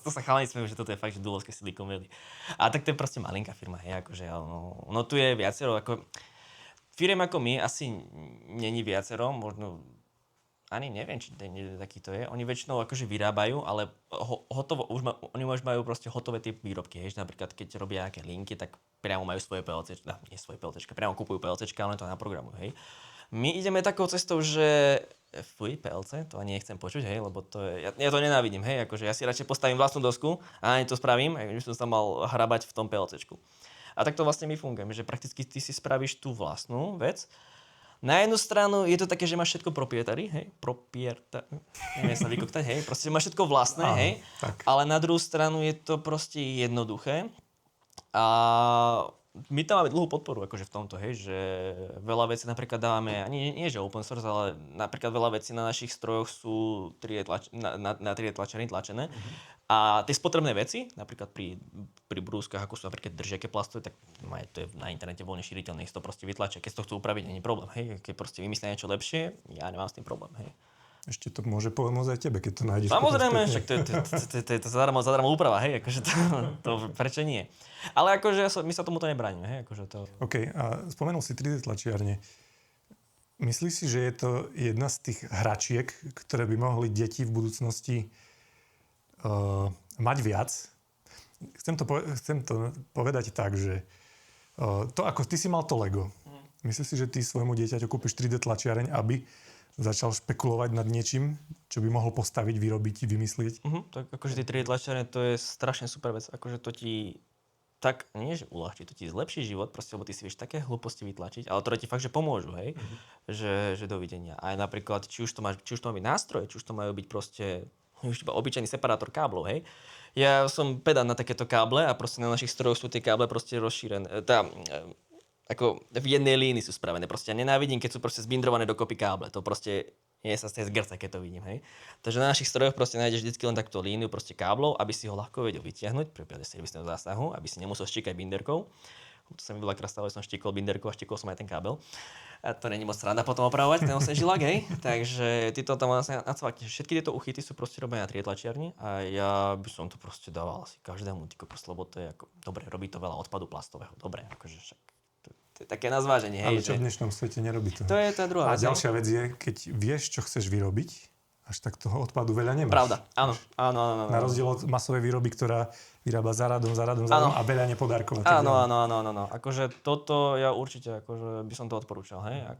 to sa chalani smejú, že toto je fakt, že Dulovské Silicon Valley. A tak to je proste malinká firma, hej, akože no tu je viacero, ako... Firiem ako my asi není viacero, možno ani neviem, či taký to je. Oni väčšinou akože vyrábajú, ale hotovo, oni už majú proste hotové tie výrobky. Hej. Napríklad, keď robia nejaké linky, tak priamo majú svoje PLC, nie svoje PLC, priamo kupujú PLC, ale to naprogramujú. Hej. My ideme takou cestou, že PLC, to ani nechcem počuť, hej, lebo to je, ja to nenávidím, hej, akože ja si radšej postavím vlastnú dosku a ani to spravím, že som sa mal hrabať v tom PLCčku. A tak to vlastne my fungujeme, že prakticky ty si spravíš tú vlastnú vec. Na jednu stranu je to také, že máš všetko proprietary, hej, neviem sa vykoktať, hej, proste máš všetko vlastné, hej, ale na druhú stranu je to proste jednoduché a my tam máme dlhú podporu akože v tomto, hej, že veľa vecí napríklad dávame, nie že open source, ale napríklad veľa vecí na našich strojoch sú na 3D tlačené. A tie spotrebné veci, napríklad pri brúskach, ako sú napríklad držiaké plastové, tak to je na internete voľne šíriteľné, si to proste vytlačia. Keď to chcú upraviť, nie je problém, hej. Keď proste vymyslia niečo lepšie, ja nemám s tým problém, hej. Ešte to môže pomôcť aj tebe, keď to nájdeš. Samozrejme, však to je zadarmo úprava, hej, akože to prečo nie. Ale akože my sa tomuto nebránime, hej, akože to... OK, a spomenul si 3D tlačiarne. Myslíš si, že je to jedna z tých hračiek, ktoré by mohli deti v budúcnosti mať viac? Chcem to povedať tak, že to ako ty si mal to Lego. Myslíš si, že ty svojmu dieťaťu kúpiš 3D tlačiareň, aby začal špekulovať nad niečím, čo by mohol postaviť, vyrobiť, vymyslieť? Tak akože tie 3D tlačiarne, to je strašne super vec. Akože to ti tak, nie že uľahčí, to ti zlepší život, proste, lebo ty si vieš také hlúposti vytlačiť, ale to ti fakt, že pomôžu, hej? Že dovidenia. Aj napríklad, či už to má byť nástroje, či už to majú byť proste už iba obyčajný separátor káblov, hej. Ja som pedant na takéto káble a proste na našich strojoch sú tie káble proste rozšírené. Ako v jednej línii sú spravené. Proste ja nenávidím, keď sú proste zbindrované dokopy káble. To proste nie sa z tej zgrca, keď to vidím, hej. Takže na našich strojoch proste nájdeš vždy len takto líniu proste káblov, aby si ho ľahko vedel vytiahnuť pri prípade servisného zásahu, aby si nemusel štíkať binderkou. To sa mi veľakrát stalo, že som štíkol binderkou a štíkol som aj ten kábel. A to není moc sranda potom opravovať, ten osenžilák, hej. Takže ty to tam vlastne nacvakneš. Všetky tieto uchyty sú proste robené na trietlačiarni a ja by som to proste dával asi každému, ty kokos, lebo to je ako, dobre, robí to veľa odpadu plastového, dobre, akože však. To je také na zváženie, hej. Ale čo v dnešnom svete nerobí to. To je tá druhá vec. A ďalšia vec je, keď vieš, čo chceš vyrobiť, až tak toho odpadu veľa nemáš. Pravda, áno. Na rozdiel od masovej výroby, ktorá vyrába za radom a veľa nepodárkov. Áno. Akože toto ja určite akože by som to odporúčal, hej. A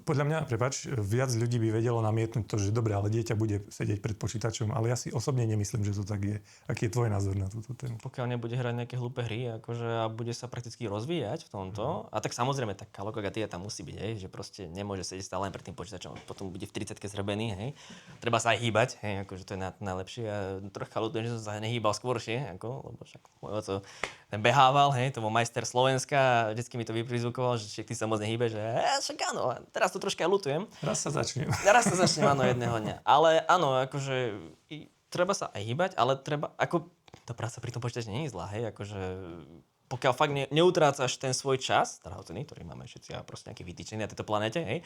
podľa mňa, prepáč, viac ľudí by vedelo namietnúť to, že dobre, ale dieťa bude sedieť pred počítačom, ale ja si osobne nemyslím, že to tak je. Aký je tvoj názor na túto tému? Pokiaľ nebude hrať nejaké hlúpe hry, akože a bude sa prakticky rozvíjať v tomto, a tak samozrejme tá kalokogatia tam musí byť, hej, že proste nemôže sedieť stále len pred tým počítačom, potom bude v 30-ke zrebený, hej. Treba sa aj hýbať, hej, akože to je najlepšie. Ja trocha ľutujem, že som sa nehýbal skôršie, ako, lebo však môj oco behával, hej, to bol majster Slovenska a vždycky mi to vyprizvukoval, že ty sa moc nehýbeš, že však áno, teraz to troška ľutujem. Raz sa začnem, áno, jedného dňa. Ale áno, akože treba sa aj hýbať, ale treba, ako tá práca pri tom počítači nie je zlá, hej, akože pokiaľ fakt neutrácaš ten svoj čas, drahocenný, ktorý máme všetci a proste nejaký vytýčený na tejto planete, hej,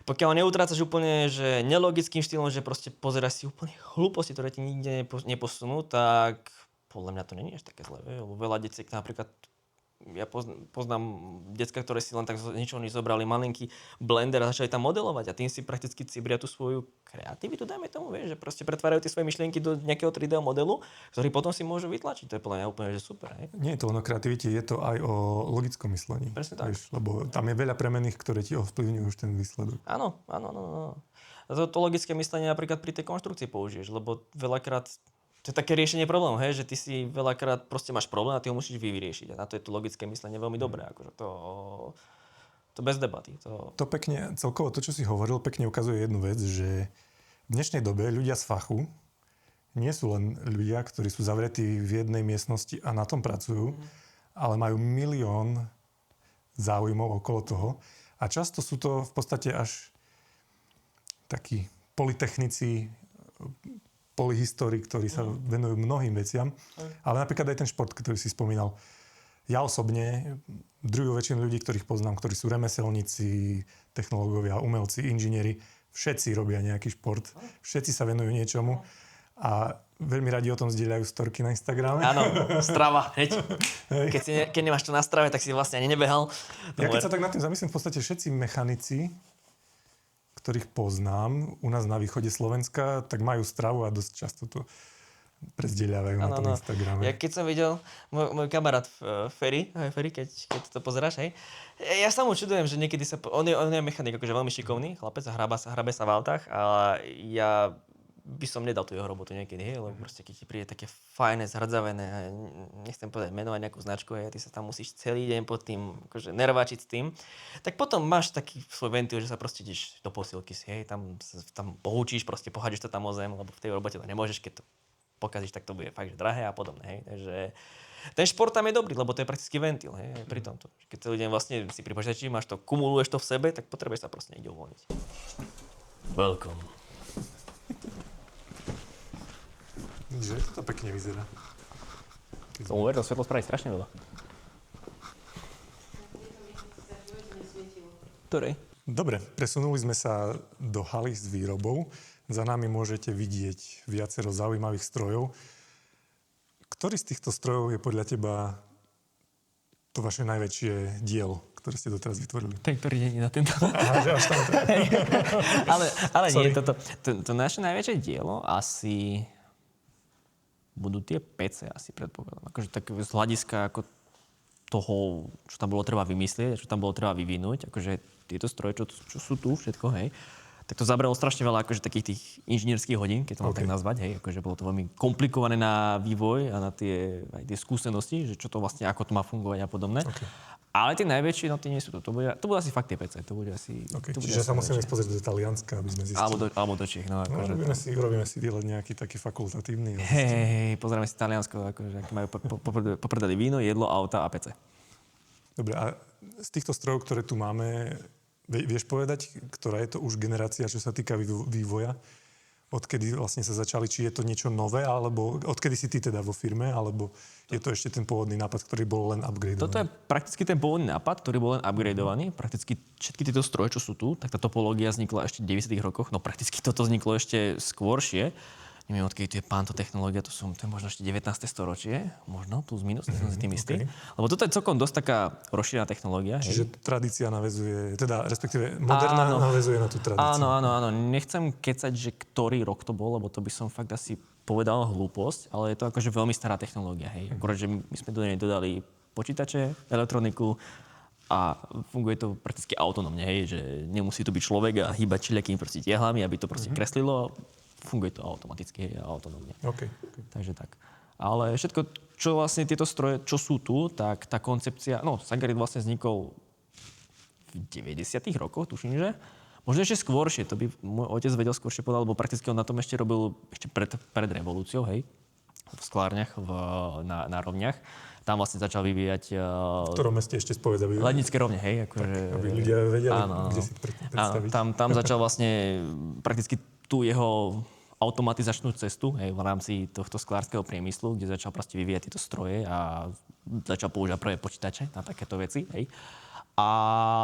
pokiaľ neutrácaš úplne, že nelogickým štýlom, že proste pozeráš si úplne hlúposti, ktoré ti nikde neposunú, tak podľa mňa to nie je až také zlé, lebo veľa detí napríklad, ja poznám decka, ktoré si len tak z ničoho nič zobrali malinký blender a začali tam modelovať a tým si prakticky cibria tú svoju kreativitu, dajme tomu, vieš, že proste pretvárajú tie svoje myšlienky do nejakého 3D modelu, ktorý potom si môžu vytlačiť. To je podľa mňa úplne že super, hej. Nie je to len o kreativite, je to aj o logickom myslení. Presne tak. Vieš, lebo tam je veľa premenných, ktoré ti ovplyvňujú už ten výsledok. Áno. A to logické myslenie napríklad pri tej konštrukcii použiješ, lebo veľakrát to je také riešenie problémov, hej, že ty si veľakrát proste máš problém a ty ho musíš vyriešiť. A na to je to logické myslenie veľmi dobré. Akože to bez debaty. To pekne, celkovo to, čo si hovoril, pekne ukazuje jednu vec, že v dnešnej dobe ľudia z fachu nie sú len ľudia, ktorí sú zavretí v jednej miestnosti a na tom pracujú, ale majú milión záujmov okolo toho. A často sú to v podstate až takí polytechnici, polyhistóri, ktorí sa venujú mnohým veciam. Ale napríklad aj ten šport, ktorý si spomínal. Ja osobne, druhú väčšinu ľudí, ktorých poznám, ktorí sú remeselníci, technológovia, umelci, inžinieri, všetci robia nejaký šport. Všetci sa venujú niečomu. A veľmi radi o tom zdieľajú storky na Instagrame. Áno, strava, hneď. Keď nemáš to na strave, tak si vlastne ani nebehal. Ja keď sa tak nad tým zamyslím, v podstate všetci mechanici, ktorých poznám u nás na východe Slovenska, tak majú stravu a dosť často to prezdieľavajú na tom Instagrame. Ja keď som videl môj kamarát Ferry, keď to pozeráš, hej, ja sa mu čudujem, že niekedy on je mechanik, akože veľmi šikovný chlapec, hrabe sa v autách, ale ja by som nedal tú jeho robotu niekedy, hej, lebo proste keď ti príde také fajné, zhrdzavené, nechcem povedať menovať nejakú značku, hej, ty sa tam musíš celý deň pod tým akože nervačiť s tým, tak potom máš taký svoj ventil, že sa proste ideš do posilky si, hej, tam pohúčíš, proste pohádžeš to tam o zem, lebo v tej robote to nemôžeš, keď to pokazíš, tak to bude fakt, že drahé a podobné, hej, takže ten šport tam je dobrý, lebo to je prakticky ventil, hej, pri tomto. Keď celý deň vlastne si pri počítači, máš to, kumuluješ to v sebe, tak potrebuješ sa proste niekde uvoľniť. Welcome. Že to pekne vyzerá. Som uveril, svetlo spraví strašne veľa. Ktorej? Dobre, presunuli sme sa do haly s výrobou. Za nami môžete vidieť viacero zaujímavých strojov. Ktorý z týchto strojov je podľa teba to vaše najväčšie dielo, ktoré ste doteraz vytvorili? Ten, ktorý nie je na tento. Aha, že až tam to. Ale nie, to naše najväčšie dielo asi budú tie PC, asi predpokladám. Akože tak z hľadiska ako toho, čo tam bolo treba vymyslieť, čo tam bolo treba vyvinúť, akože tieto stroje, čo sú tu, všetko, hej, tak to zabralo strašne veľa akože takých tých inžinierských hodín, keď to mám tak nazvať, hej, akože bolo to veľmi komplikované na vývoj a na aj tie skúsenosti, že čo to vlastne, ako to má fungovať a podobné. Okay. Ale tie najväčšie, no tie nie sú to. To bude asi fakt tie PC. To bude asi... Okay, čiže sa musíme ísť pozrieť do Talianska, aby sme zistili. Alebo do Čiech, no akože. No, urobíme si výlet nejaký taký fakultatívny. Hej, pozrieme si Taliansko, akože aký majú popredali víno, jedlo, auta a PC. Dobre, a z týchto strojov, ktoré tu máme, vieš povedať, ktorá je to už generácia, čo sa týka vývoja? Odkedy vlastne sa začali, či je to niečo nové, alebo odkedy si ty teda vo firme, alebo je to ešte ten pôvodný nápad, ktorý bol len upgradeovaný? Toto je prakticky ten pôvodný nápad, ktorý bol len upgradeovaný. Prakticky všetky tieto stroje, čo sú tu, tak tá topológia vznikla ešte v 90. rokoch, no prakticky toto vzniklo ešte skôršie. Neviem, odkedy tu je pánto technológia, to je možno ešte 19. storočie, možno, plus minus, nie som si tým istý. Okay. Lebo toto je celkom dosť taká rozšírená technológia. Čiže tradícia naväzuje, teda respektíve moderná naväzuje na tú tradíciu. Áno. Nechcem kecať, že ktorý rok to bol, lebo to by som fakt asi povedal hlúposť, ale je to akože veľmi stará technológia, hej. Akorát, že my sme do nej dodali počítače, elektroniku a funguje to prakticky autonómne, hej, že nemusí to byť človek a hýbať čiliakými proste tiahlami, aby to proste kreslilo. Funguje to automaticky a autonómne. Okay. Takže tak. Ale všetko, čo vlastne tieto stroje, čo sú tu, tak tá koncepcia, Sagarit vlastne vznikol v 90. rokoch, tuším, že. Možno ešte skôršie, to by môj otec vedel skôršie povedal, lebo prakticky on na tom ešte robil ešte pred revolúciou, hej, v sklárniach, na rovniach. Tam vlastne začal vyvíjať... V ktorom meste ešte spovedali? Lednické rovne, hej. Akože, tak, aby ľudia vedeli, kde si predstaviť. Tam začal vlastne prakticky tú jeho automatizačnú cestu, hej, v rámci tohto sklárskeho priemyslu, kde začal proste vyvíjať tieto stroje a začal používať prvé počítače na takéto veci, hej. A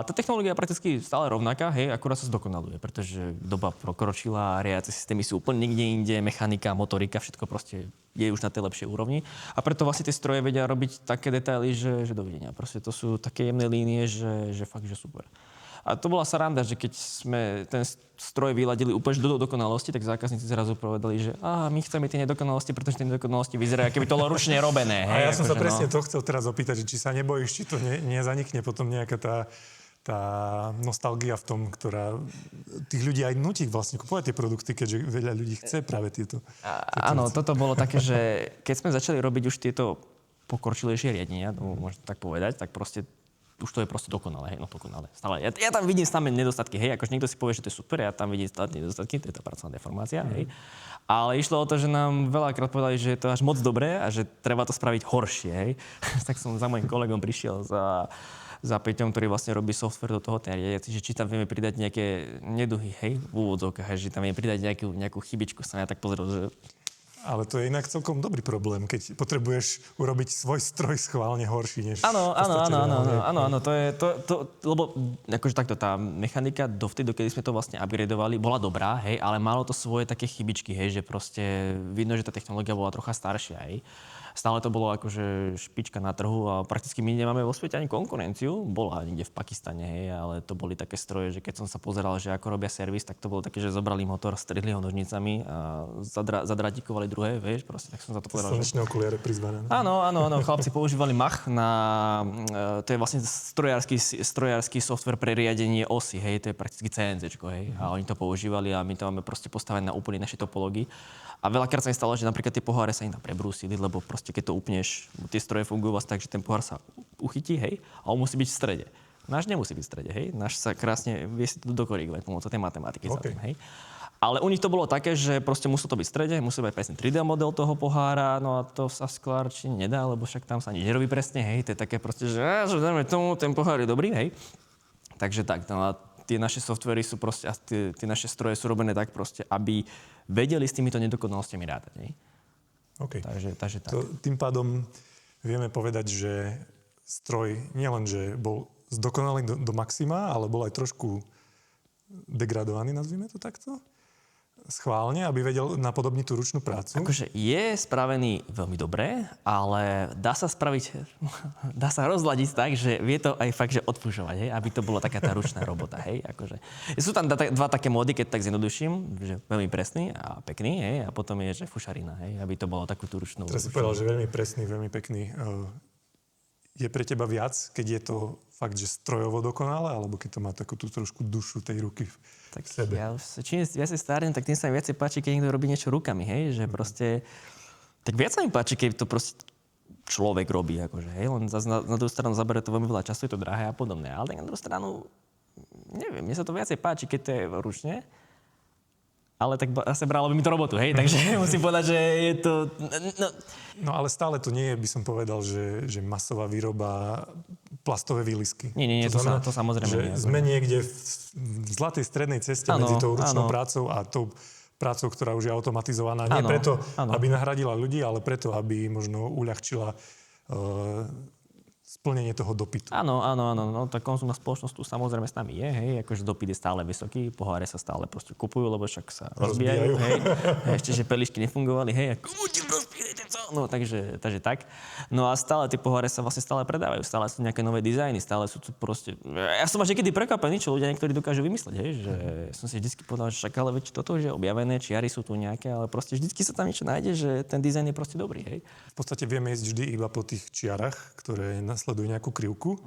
tá technológia je prakticky stále rovnaká, hej, akurát sa zdokonaluje, pretože doba pokročila, riadiace systémy sú úplne niekde inde, mechanika, motorika, všetko proste je už na tej lepšej úrovni. A preto vlastne tie stroje vedia robiť také detaily, že dovidenia. Proste to sú také jemné línie, že fakt, že super. A to bola sranda, že keď sme ten stroj vyladili úplne do dokonalosti, tak zákazníci zrazu povedali, že my chceme tie nedokonalosti, pretože tie nedokonalosti vyzerajú, ako by to bolo ručne robené. Hej, a ja som sa presne to chcel teraz opýtať, že či sa nebojíš, či to nezanikne potom nejaká tá nostalgia v tom, ktorá tých ľudí aj nutí vlastne kupovať tie produkty, keďže veľa ľudí chce práve tieto. Áno, toto bolo také, že keď sme začali robiť už tieto pokročilejšie riadenia, môžem tak povedať, tak proste už to je proste dokonalé, hej, dokonalé. Stále. Ja tam vidím stále nedostatky, hej, akože niekto si povie, že to je super, ja tam vidím stále nedostatky, to je tá pracovná deformácia, hej. Ale išlo o to, že nám veľakrát povedali, že je to až moc dobré a že treba to spraviť horšie, hej. Tak som za mojím kolegom prišiel za Peťom, ktorý vlastne robí software do toho riadiaci, že či tam vieme pridať nejaké neduhy, hej, v úvodzovkách, že tam vieme pridať nejakú chybičku, som ja tak pozrel, že... Ale to je inak celkom dobrý problém, keď potrebuješ urobiť svoj stroj schválne horší, než... Áno, to je to, lebo akože takto, tá mechanika dovtedy, dokedy sme to vlastne upgradeovali, bola dobrá, hej, ale malo to svoje také chybičky, hej, že proste vidno, že tá technológia bola trocha staršia, hej. Stále to bolo akože špička na trhu a prakticky my nemáme vo svete ani konkurenciu. Bola niekde v Pakistane, hej, ale to boli také stroje, že keď som sa pozeral, že ako robia servis, tak to bolo také, že zobrali motor, strihli ho nožnicami a zadrátikovali druhé, vieš, proste tak som za to povedal. Slnečné okuliare prizvané. Áno, chlapci používali Mach to je vlastne strojársky software pre riadenie osy, hej, to je prakticky CNCčko, hej, a oni to používali a my to máme proste postavené na úplne našej topológii. A veľakrát sa mi stalo, že napríklad tie poháre sa im tam prebrúsili, lebo proste keď to upneš, tie stroje fungujú vlastne tak, že ten pohár sa uchytí, hej, a on musí byť v strede. Náš nemusí byť v strede, hej, náš sa krásne vie si to dokorigovať pomocou tej matematiky. Okay. Hej. Ale u nich to bolo také, že proste musel to byť v strede, musel byť presne 3D model toho pohára, no a to sa v sklárčine nedá, lebo však tam sa nič nerobí presne, hej, to je také proste, že dáme tomu, ten pohár je dobrý, hej. Takže tak, no a tie naše softvery sú proste, a tie naše stroje sú robené tak proste, aby vedeli s týmito nedokonalosťami rátať, hej. OK. Takže tak. Tým pádom vieme povedať, že stroj nielen, že bol zdokonalý do maxima, ale bol aj trošku degradovaný, nazvime to takto, schválne, aby vedel napodobniť tú ručnú prácu. Akože je spravený veľmi dobre, ale dá sa rozladiť tak, že vie to aj fakt, že odfužovať, hej, aby to bola taká tá ručná robota, hej, akože. Sú tam dva také módy, keď tak zjednoduším, že veľmi presný a pekný, hej, a potom je, že fušarina, hej, aby to bolo takú tú ručnú. Teraz si povedal, že veľmi presný, veľmi pekný. je pre teba viac, keď je to fakt, že strojovo dokonalé, alebo keď to má takú tú trošku dušu tej ruky v sebe? Ja čím viac starnem, tak tým sa mi viacej páči, keď niekto robí niečo rukami, hej, že proste... Tak viac sa mi páči, keď to proste človek robí, akože, hej, len na druhú stranu zabere to veľmi veľa času, je to drahé a podobné, ale tak na druhú stranu, neviem, mne sa to viacej páči, keď to je ručne, ale tak asi bralo by mi to robotu, hej, takže musím povedať, že je to... No ale stále to nie je, by som povedal, že masová výroba plastové výlisky. Nie, to samozrejme že nie. Sme niekde v zlatej strednej ceste medzi tou ručnou prácou a tou prácou, ktorá už je automatizovaná. Nie preto, aby nahradila ľudí, ale preto, aby možno uľahčila splnenie toho dopytu. Áno, no tá konzumná spoločnosť tu samozrejme s nami je, hej, akože dopyt je stále vysoký, poháre sa stále proste kupujú, lebo však sa rozbijajú, hej. Ešte, že pelišky nefungovali, hej, a komu ti rozbijete co? No, takže tak. No a stále tie poháre sa vlastne stále predávajú, stále sú nejaké nové dizajny, stále sú tu proste... Ja som až niekedy prekvapený, čo ľudia niektorí dokážu vymysleť, hej, že som si vždycky povedal, že však ale veď toto už je objavené, čiary sú tu nejaké, ale proste vždycky sa tam niečo nájde, že ten dizajn je proste dobrý, hej. V podstate vieme ísť vždy iba po tých čiarach, ktoré nasledujú nejakú krivku,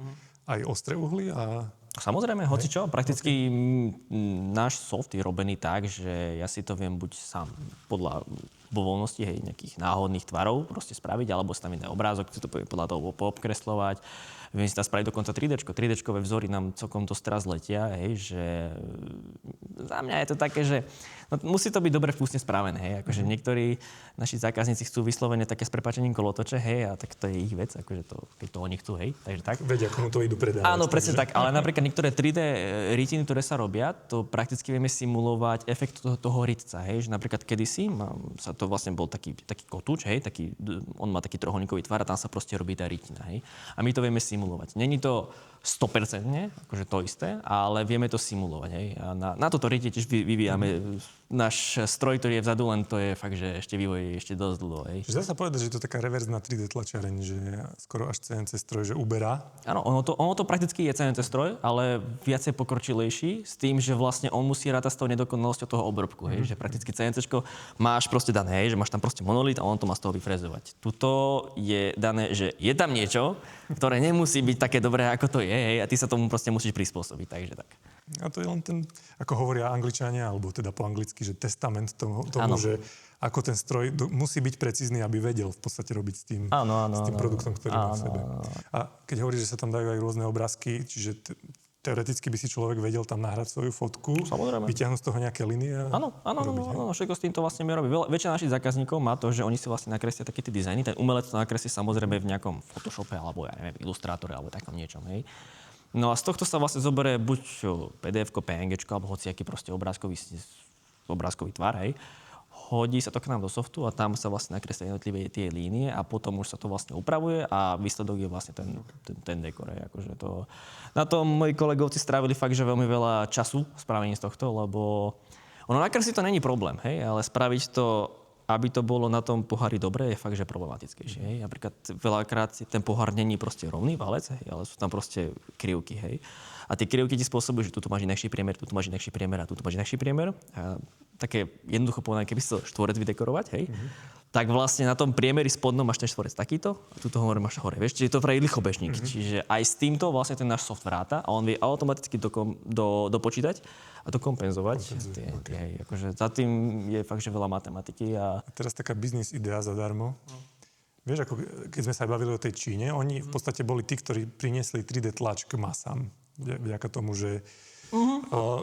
aj ostré uhly a... Samozrejme, hocičo. Prakticky náš soft je robený tak, že ja si to viem buď sám podľa voľnosti, hej, nejakých náhodných tvarov proste spraviť, alebo staviť na obrázok, si to podľa toho poobkresľovať. Viem si tam spraviť dokonca 3D. 3D-čkové vzory nám celkom dosť teraz letia, hej, že za mňa je to také, že musí to byť dobre vkusne spravené, hej, akože niektorí naši zákazníci chcú vyslovene také s prepáčením kolotoče, hej, a tak to je ich vec, akože to, keď to oni chcú, hej, takže tak. Vedia, komu to idú predávať. Áno, presne tak, ale napríklad niektoré 3D rytiny, ktoré sa robia, to prakticky vieme simulovať efekt toho rytca, hej, že napríklad kedysi sa to vlastne bol taký kotúč, hej, on má taký trojuholníkový tvar a tam sa proste robí tá rytina, hej. A my to vieme simulovať. Není to 100%, akože to isté, ale vieme to simulovať, hej. A na toto rytie tiež vyvíjame náš stroj, ktorý je vzadu, len to je fakt, že ešte vývoj je ešte dosť dlho, hej. Dá sa povedať, že to je taká reverzná 3D tlačiareň, že skoro až CNC stroj, že uberá. Áno, ono to prakticky je CNC stroj, ale viacej pokročilejší s tým, že vlastne on musí rátať s tou nedokonalosťou toho obrobku, hej, že prakticky CNCčko máš proste dané, hej, že máš tam proste monolit a on to má z toho vyfrezovať. Tuto je dané, že je tam niečo, ktoré nemusí byť také dobré, ako to je, hej, a ty sa tomu proste musíš prispôsobiť, takže tak. A to je len ten, ako hovoria Angličania, alebo teda po anglicky, že testament tomu, že ako ten stroj musí byť precízny, aby vedel v podstate robiť s tým produktom, ktorý má v sebe. A keď hovoríš, že sa tam dajú aj rôzne obrázky, čiže teoreticky by si človek vedel tam nahrať svoju fotku, vyťahnuť z toho nejaké linie. Áno, všetko s týmto vlastne mi robí. Väčšina našich zákazníkov má to, že oni si vlastne nakreslia také tie dizajny. Ten umelec to nakreslí samozrejme v nejakom Photoshope alebo ja neviem, Illustrátore alebo takom niečom, hej. No a z tohto sa vlastne zoberie buď PDF-ko, PNG-čko, alebo hociaký proste obrázkový tvar, hej. Hodí sa to k nám do softu a tam sa vlastne nakreslia jednotlivé tie línie a potom už sa to vlastne upravuje a výsledok je vlastne ten dekor, hej. Akože to... Na tom moji kolegovci strávili fakt, že veľmi veľa času spravením z tohto, lebo ono nakresliť to není problém, hej, ale spraviť to, aby to bolo na tom pohári dobre, je fakt, že problematickejšie. Hej. Napríklad veľakrát ten pohár není proste rovný valec, hej, ale sú tam proste krivky. Hej. A tie krivky ti spôsobujú, že tu máš inakší priemer, tu máš inakší priemer a tu máš inakší priemer. A také jednoducho povedané, keby si to štvorec vydekorovať, hej, tak vlastne na tom priemeri spodnom máš ten štvorec takýto a tuto hore máš hore. Vieš, čiže je to pre rýchlobežník. Čiže aj s týmto vlastne ten náš soft vráta a on vie automaticky dopočítať a to kompenzovať. Hej, akože za tým je fakt, že veľa matematiky. A teraz taká biznis idea zadarmo. Vieš, ako keď sme sa bavili o tej Číne, oni v podstate boli tí, ktorí priniesli 3D tlač k masám. Vďaka tomu, že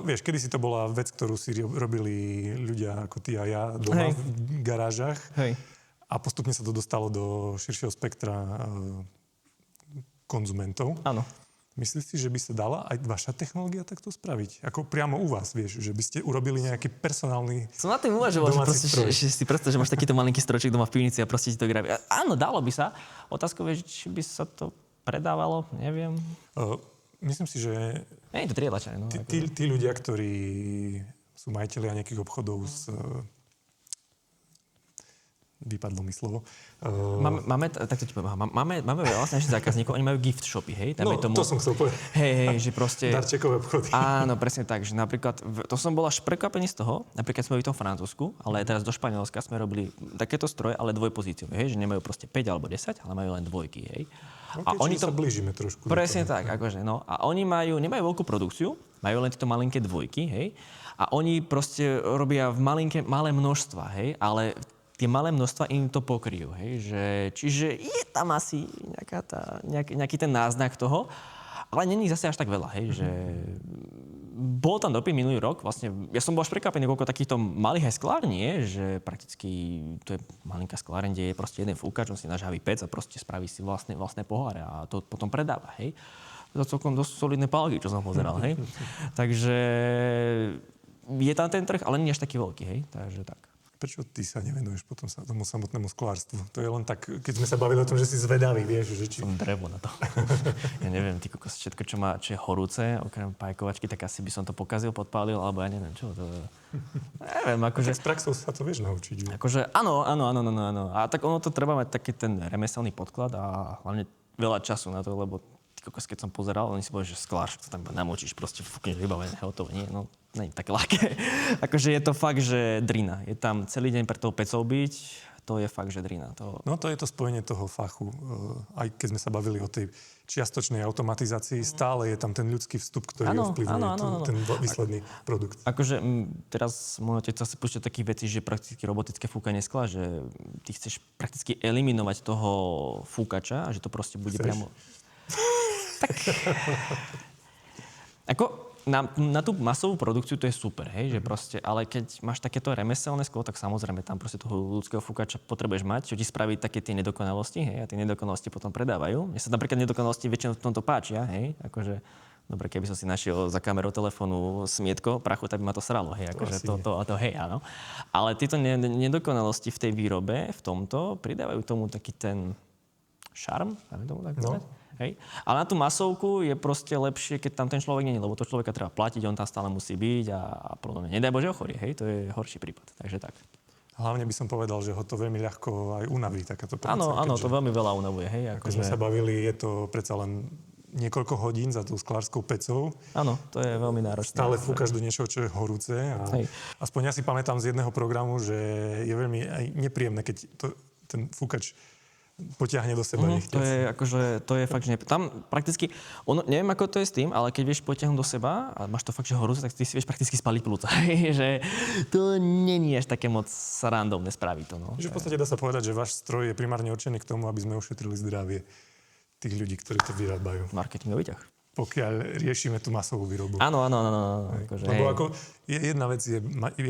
vieš, kedysi to bola vec, ktorú si robili ľudia ako ty a ja doma v garážach. Hej. A postupne sa to dostalo do širšieho spektra konzumentov. Áno. Myslíš si, že by sa dala aj vaša technológia takto spraviť? Ako priamo u vás, vieš, že by ste urobili nejaký personálny som na tým uvažoval, že si predstav, že máš takýto malinký strojček doma v pivnici a proste ti to grabí. Áno, dalo by sa. Otázka je, či by sa to predávalo, neviem. Myslím si, že nie je to triedlačné. No, tí ľudia, ktorí sú majitelia nejakých obchodov s... Vypadlo mi slovo. Máme vlastne našich zákazníkov, oni majú gift shopy, hej? Tam je tomu, to som chcel povedať. Hej, že proste... Darčekové obchody. Áno, presne tak, že napríklad, to som bol až prekvapený z toho, napríklad sme boli v tom Francúzsku, ale teraz do Španielska sme robili takéto stroje, ale dvojpozíciové, hej? Že nemajú proste 5 alebo 10, ale majú len dvojky, hej? Okay, a oni sa blížime trošku. Presne tak, akože, no. A oni nemajú veľkú produkciu, majú len tieto malinké dvojky, hej. A oni proste robia v malé množstva, hej, ale tie malé množstva im to pokryjú, hej. Čiže je tam asi nejaký ten náznak toho, ale není zase až tak veľa, hej, že bol tam dopyt minulý rok, vlastne, ja som bol až prekvapený, koľko takýchto malých aj sklární je, že prakticky to je malinká skláreň, kde je proste jeden fúkač, on si nažhaví pec a proste spraví si vlastné poháre a to potom predáva, hej. Za celkom dosť solidné palky, čo som pozeral, hej. Takže je tam ten trh, ale nie až taký veľký, hej, takže tak. Prečo ty sa nevenuješ potom tomu samotnému sklárstvu? To je len tak, keď sme sa bavili o tom, že si zvedavý, vieš, že či... Som drevo na to. Ja neviem, ty kokos, všetko, čo je horúce, okrem pajkovačky, tak asi by som to pokazil, podpálil, alebo ja neviem, čo to... Neviem, akože... Tak s praxou sa to vieš naučiť. Akože áno. A tak ono to treba mať taký ten remeselný podklad a hlavne veľa času na to, lebo kokos, keď som pozeral, oni si povedali, že skláš, to tam namočíš, proste fúkneš vybavené, hotové. Nie, no, nie je také ľahké. Akože je to fakt, že drina. Je tam celý deň pre tou pecou byť, to je fakt, že drina. No to je to spojenie toho fachu. Aj keď sme sa bavili o tej čiastočnej automatizácii, stále je tam ten ľudský vstup, ktorý ovplyvňuje ten výsledný produkt. Akože teraz môj otec sa púšťa takých vecí, že prakticky robotické fúkanie skla, že ty chceš prakticky eliminovať toho fúkača a že to proste bude priamo... Tak, ako na tú masovú produkciu to je super, hej, že proste, ale keď máš takéto remeselné sklo, tak samozrejme tam proste toho ľudského fúkača potrebuješ mať, čo ti spraví také tie nedokonalosti, hej, a tie nedokonalosti potom predávajú. Mne sa napríklad nedokonalosti väčšinou v tomto páčia, hej, akože, dobre, keby som si našiel za kamerou telefónu smietko prachu, tak by ma to sralo, hej, akože to hej, áno. Ale tieto nedokonalosti v tej výrobe, v tomto, pridávajú tomu taký ten šarm, dáme tomu tak povedať. Hej. Ale na tú masovku je proste lepšie, keď tam ten človek nie je, lebo to človeka treba platiť, on tam stále musí byť a podobne. Nedaj Bože ochorie, hej, to je horší prípad, takže tak. Hlavne by som povedal, že ho to veľmi ľahko aj unaví takáto práca. Áno, to veľmi veľa unavuje, hej. Ako sme sa bavili, je to predsa len niekoľko hodín za tú sklárskou pecou. Áno, to je veľmi náročné. Stále fúkaš do niečoho, čo je horúce. Aspoň ja si pamätám z jedného programu, že je veľmi aj nepríjemné, keď ten fúkač potiahne do seba nechtiac. To je akože, to je fakt, že tam prakticky, neviem ako to je s tým, ale keď vieš potiahnuť do seba a máš to fakt, že horúce, tak ty si vieš prakticky spaliť plúca. Že to nie je až také moc randovné spraviť to. No. Že v podstate dá sa povedať, že váš stroj je primárne určený k tomu, aby sme ušetrili zdravie tých ľudí, ktorí to vyrábajú. Marketingový ťah. Pokiaľ riešime tú masovú výrobu. Áno. Akože, lebo ako jedna vec je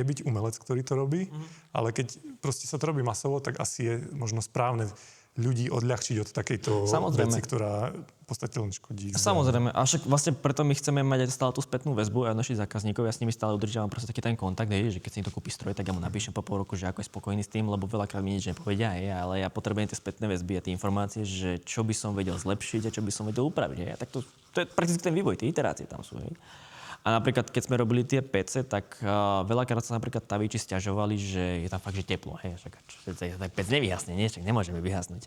byť umelec, ktorý to robí, ale keď proste sa to robí masovo, tak asi je možno správne ľudí odľahčiť od takejto veci, ktorá v podstate len škodí. Samozrejme. A však vlastne preto my chceme mať aj stále tú spätnú väzbu aj našich zákazníkov. Ja s nimi stále udržiavam proste taký ten kontakt, že keď si niekto kúpi stroj, tak ja mu napíšem po pol roku, že ako je spokojný s tým, lebo veľakrát mi nič nepovedia, ale ja potrebujem tie spätné väzby a tie informácie, že čo by som vedel zlepšiť a čo by som vedel upraviť. A tak to je prakticky ten vývoj, tie iterácie tam sú. A napríklad, keď sme robili tie pece, tak veľakrát sa napríklad tavíči sťažovali, že je tam fakt, že teplo. Tak pec nevyhasne, však nemôžeme vyhasnúť.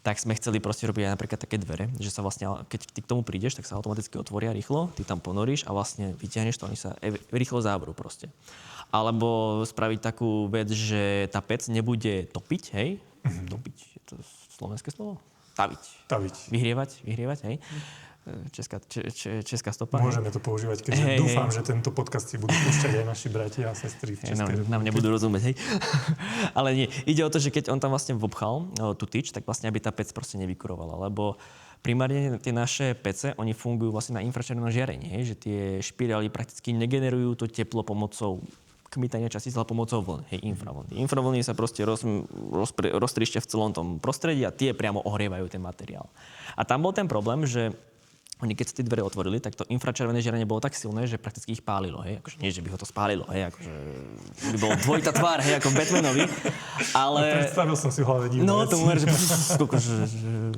Tak sme chceli proste robiť aj napríklad také dvere, že sa vlastne, keď ty k tomu prídeš, tak sa automaticky otvoria rýchlo, ty tam ponoríš a vlastne vyťahneš to, oni sa rýchlo závrú proste. Alebo spraviť takú vec, že tá pec nebude topiť, hej? Topiť, je to slovenské slovo? Taviť. Vyhrievať, hej? Česká stopa. Môžeme to používať, keďže dúfam, že tento podcast si budú púšťať aj naši bratia a sestry v Českej republike. Nám nebudú rozumieť, hej. Ale nie. Ide o to, že keď on tam vlastne vopchal tú tyč, tak vlastne aby tá pec proste nevykurovala, lebo primárne tie naše pece, oni fungujú vlastne na infračervenom žiarení, hej, že tie špirály prakticky negenerujú to teplo pomocou kmitania častíc, ale pomocou vln, hej, infravlny. Infravlny sa proste roztriešťa v celom tom prostredí a tie priamo ohrievajú ten materiál. A tam bol ten problém, že oni keď sa tie dvere otvorili, tak to infračervené žiarenie bolo tak silné, že prakticky ich pálilo, hej. Akože nie, že by ho to spálilo, hej, akože by bol dvojitá tvár, hej, ako v Batmanovi, ale... Predstavil som si v hlave divné veci. No,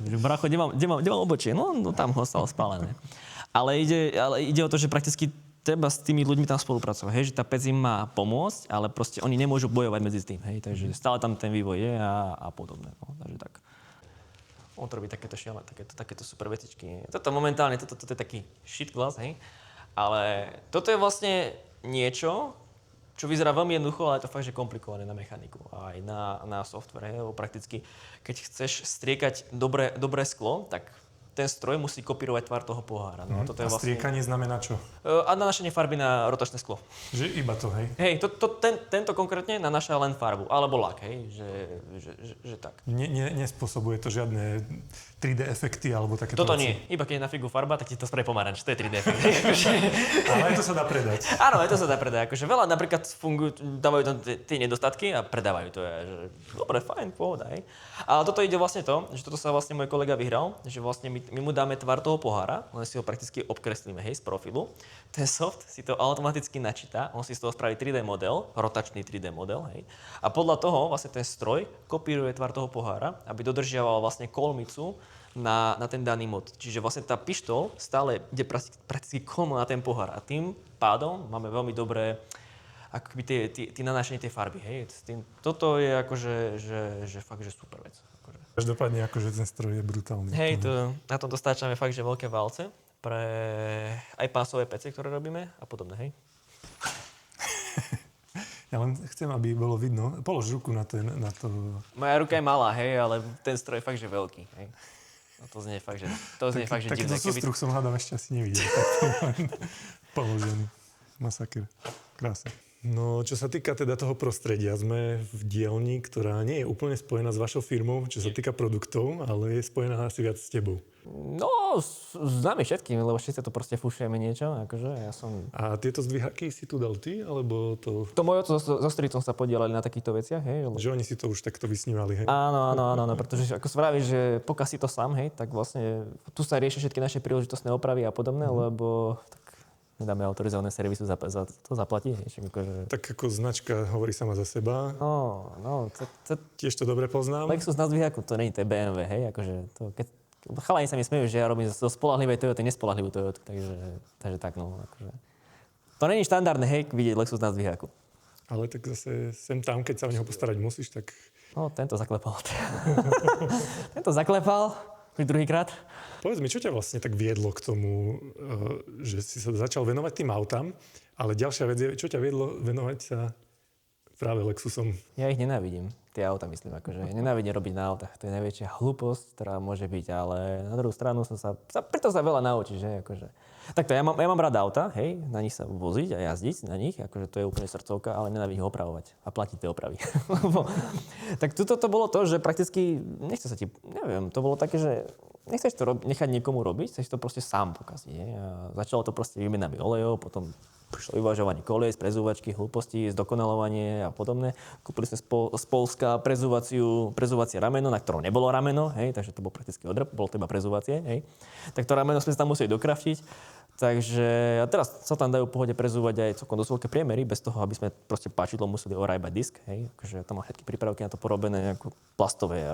že bracho, kde mám obočie? No, tam ho stalo spálené. Ale ide o to, že prakticky treba s tými ľuďmi tam spolupracovať, hej, že tá pec im má pomôcť, ale proste oni nemôžu bojovať medzi tým, hej, takže stále tam ten vývoj je a podobné, no, takže tak. On to robí takéto šialené, takéto super vecičky. Toto momentálne, toto je taký shit glass, hej. Ale toto je vlastne niečo, čo vyzerá veľmi jednoducho, ale je to fakt, že komplikované na mechaniku a aj na software, hej. Lebo prakticky, keď chceš striekať dobré sklo, tak ten stroj musí kopírovať tvar toho pohára. No, toto je A striekanie znamená čo? A nanášanie farby na rotačné sklo. Že iba to, hej? Hej, tento konkrétne nanáša len farbu, alebo lak, hej, že tak. Nespôsobuje to žiadne 3D efekty alebo takéto Toto veci? nie. Iba keď je na figu farba, tak ti to spraví pomaranč. To je 3D efekt. Ale aj to sa dá predať. Áno, aj to sa dá predať. Akože veľa napríklad dávajú tam tie nedostatky a predávajú to. Že, dobre, fajn, pohoda, hej. Ale toto ide vlastne to, že toto sa vlastne môj kolega vyhral, že vlastne my mu dáme tvar toho pohára, len si ho prakticky obkreslíme, hej, z profilu. Ten soft si to automaticky načíta, on si z toho spraví 3D model, rotačný 3D model, hej. A podľa toho vlastne ten stroj kopíruje tvar toho pohára, aby dodržiaval vlastne kolmicu na ten daný mod. Čiže vlastne tá pištol stále ide prakticky kolmo na ten pohár a tým pádom máme veľmi dobré akoby tie nanášanie tej farby, hej. Toto je akože že fakt, že super vec. Akože. Každopádne akože ten stroj je brutálny. Hej, na tom dostáčame fakt, že veľké válce pre aj pásové pece, ktoré robíme a podobne, hej. Ja len chcem, aby bolo vidno. Polož ruku na to. Moja ruka je malá, hej, ale ten stroj je fakt, že veľký, hej. No to znie fakt, že divné. Takýto sústruh som hádam ešte asi nevidel. Položený. Masaker. Krásne. No, čo sa týka teda toho prostredia, sme v dielni, ktorá nie je úplne spojená s vašou firmou, čo sa týka produktov, ale je spojená asi viac s tebou. No, s nami všetkými, lebo všetci to proste fúšujeme niečo, akože ja som... A tieto zdvihaky si tu dal ty, alebo to... To môj oco so strýcom sa podielali na takýchto veciach, hej. Že oni si to už takto vysnívali, hej? Áno, pretože ako spravíš, že pokiaľ si to sám, hej, tak vlastne tu sa riešia všetky naše príležitostné opravy a podobné, lebo... Nedáme autorizované servisu za to zaplatiť. Akože... Tak ako značka hovorí sama za seba. No. Tiež to dobre poznám. Lexus na zdvihaku, to nie je BMW, hej. Akože to, chalani sa mi smejú, že ja robím zo spolahlivej Toyoty nespoľahlivú Toyotu. Takže tak, no. Akože. To nie je štandardné, hej, vidieť Lexus na zdvihaku. Ale tak zase sem tam, keď sa o neho postarať musíš, tak... No, tento zaklepal. Tento zaklepal. Už druhýkrát. Povedz mi, čo ťa vlastne tak viedlo k tomu, že si sa začal venovať tým autám, ale ďalšia vec je, čo ťa viedlo venovať sa práve Lexusom? Ja ich nenávidím, tie auta myslím, akože nenávidím robiť na autách, to je najväčšia hlúposť, ktorá môže byť, ale na druhú stranu preto sa veľa naučíš, že akože. Takto, ja mám rád auta, hej, na nich sa voziť a jazdiť na nich, akože to je úplne srdcovka, ale nenávidím ho opravovať a platiť tie opravy. Tak tuto to bolo to, že prakticky, to bolo také, že nechceš to nechať niekomu robiť, chceš to proste sám pokaziť. A začalo to proste výmenami olejov, potom prišlo vyvažovanie kolies, prezúvačky, hlúposti, zdokonalovanie a podobné. Kúpili sme z Poľska prezúvacie rameno, na ktorom nebolo rameno, hej, takže to bol prakticky odrb, bolo to iba prezúvacie, hej. Tak to rameno sme sa tam museli dokraftiť. Takže a teraz sa tam dajú v pohode prezúvať aj celkom dosť veľké priemery, bez toho, aby sme proste páčidlo museli orájbať disk, hej. Akože tam mám všetky prípravky na to porobené ako plastové,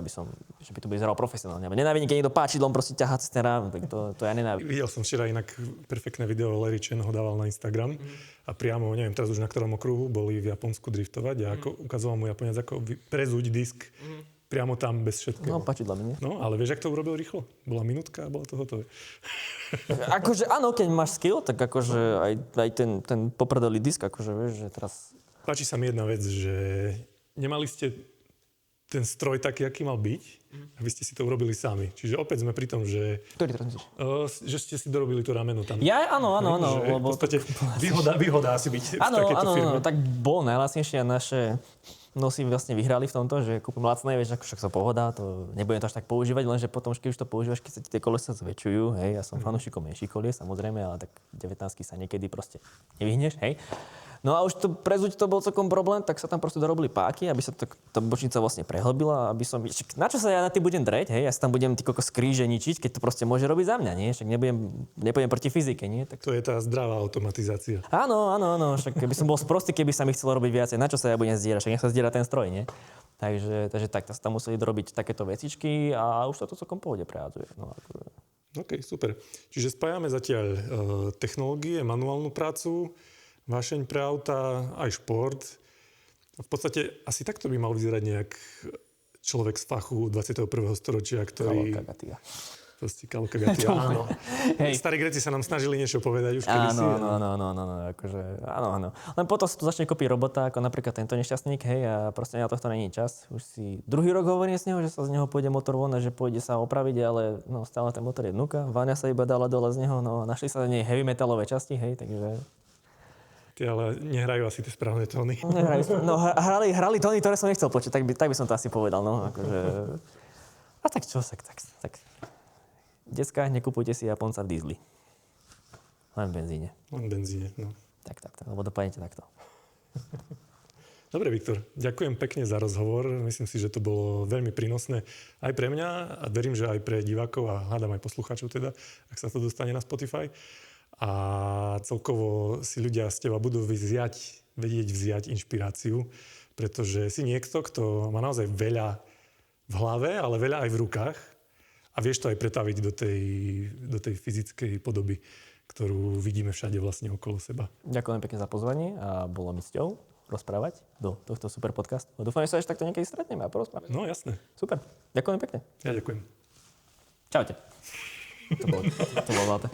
že by to vyzeralo profesionálne. Nenávidím, keď niekto páčidlom proste ťahá cez ten rám, tak to ja nenávidím. Videl som včera inak perfektné video, Larry Chen ho dával na Instagram a priamo, neviem teraz už na ktorom okruhu, boli v Japonsku driftovať a ako ukazoval mu Japonec, ako prezúť disk priamo tam bez všetkého. No, páčidla mi, nie? No, ale vieš, ak to urobil rýchlo? Bola minútka a bolo to hotové. Akože áno, keď máš skill, tak akože aj ten poprdelý disk, akože vieš, že teraz... Páči sa mi jedna vec, že nemali ste ten stroj taký, aký mal byť, aby ste si to urobili sami. Čiže opäť sme pri tom, že... Ktorý teraz myslíš? Že ste si dorobili to rameno tam. Ja, áno, lebo... V podstate výhoda asi byť v takéto firme. Áno, tak bolo najlacnejšie a naše nosy vlastne vyhrali v tomto, že kúpim lacné, vieš, ako však sa pohoda, to nebudem to až tak používať, lenže potom, keď už to používaš, keď sa ti tie kolesa zväčšujú, hej, ja som fanúšikom menších kolies, samozrejme, ale tak 19 sa niekedy proste nevyhneš, hej. No a už to prezúť to bol celkom problém, tak sa tam proste dorobili páky, aby sa tá bočnica vlastne prehlbila, aby som... Na čo sa ja na tým budem dreť, hej? Ja sa tam budem ty kokos kríže ničiť, keď to proste môže robiť za mňa, nie? Však nepôjdem proti fyzike, nie? Tak... To je tá zdravá automatizácia. Áno, však keby som bol sprostý, keby sa mi chcelo robiť viacej, na čo sa ja budem zdierať, však nech sa zdiera ten stroj, nie? Takže tak, sa tam museli dorobiť takéto vecičky a už sa to celkom pohode prehádzuje. No, akože... OK, super. Čiže spájame zatiaľ technológie, manuálnu prácu, vášeň pre auta, aj šport. V podstate asi takto by mal vyzerať nejak človek z fachu 21. storočia, ktorý Proste kalokagatia, áno. Hej. Starí Gréci sa nám snažili niečo povedať už kedysi. Áno, akože, áno. Len potom sa tu začne kopí robota, ako napríklad tento nešťastník, hej, a proste na tohto není čas. Už si druhý rok hovorím z neho, že sa z neho pôjde motor von a že pôjde sa opraviť, ale no stále ten motor je vnúka. Váňa sa iba dala dole z neho, no našli sa z nej heavy metalové časti, hej, takže... Ty ale nehrajú asi tie správne tóny. Hrali tóny, ktoré som nechcel počuť, tak by som to asi povedal, no, akože... A tak čo, tak. Decká, nekupujte si Japonca v diesli. Len v benzíne. Len v benzíne, no. Tak, lebo dopadnete takto. Dobre, Viktor, ďakujem pekne za rozhovor. Myslím si, že to bolo veľmi prínosné aj pre mňa a verím, že aj pre divákov a hádam aj poslucháčov teda, ak sa to dostane na Spotify. A celkovo si ľudia z teba budú vedieť vziať inšpiráciu, pretože si niekto, kto má naozaj veľa v hlave, ale veľa aj v rukách a vieš to aj pretaviť do tej fyzickej podoby, ktorú vidíme všade vlastne okolo seba. Ďakujem pekne za pozvanie a bolo mi cťou rozprávať do tohto super podcastu. Dúfam, že sa ešte takto niekedy stretneme a porozprávame. No jasné. Super. Ďakujem pekne. Ja ďakujem. Čaute. To bolo zlaté.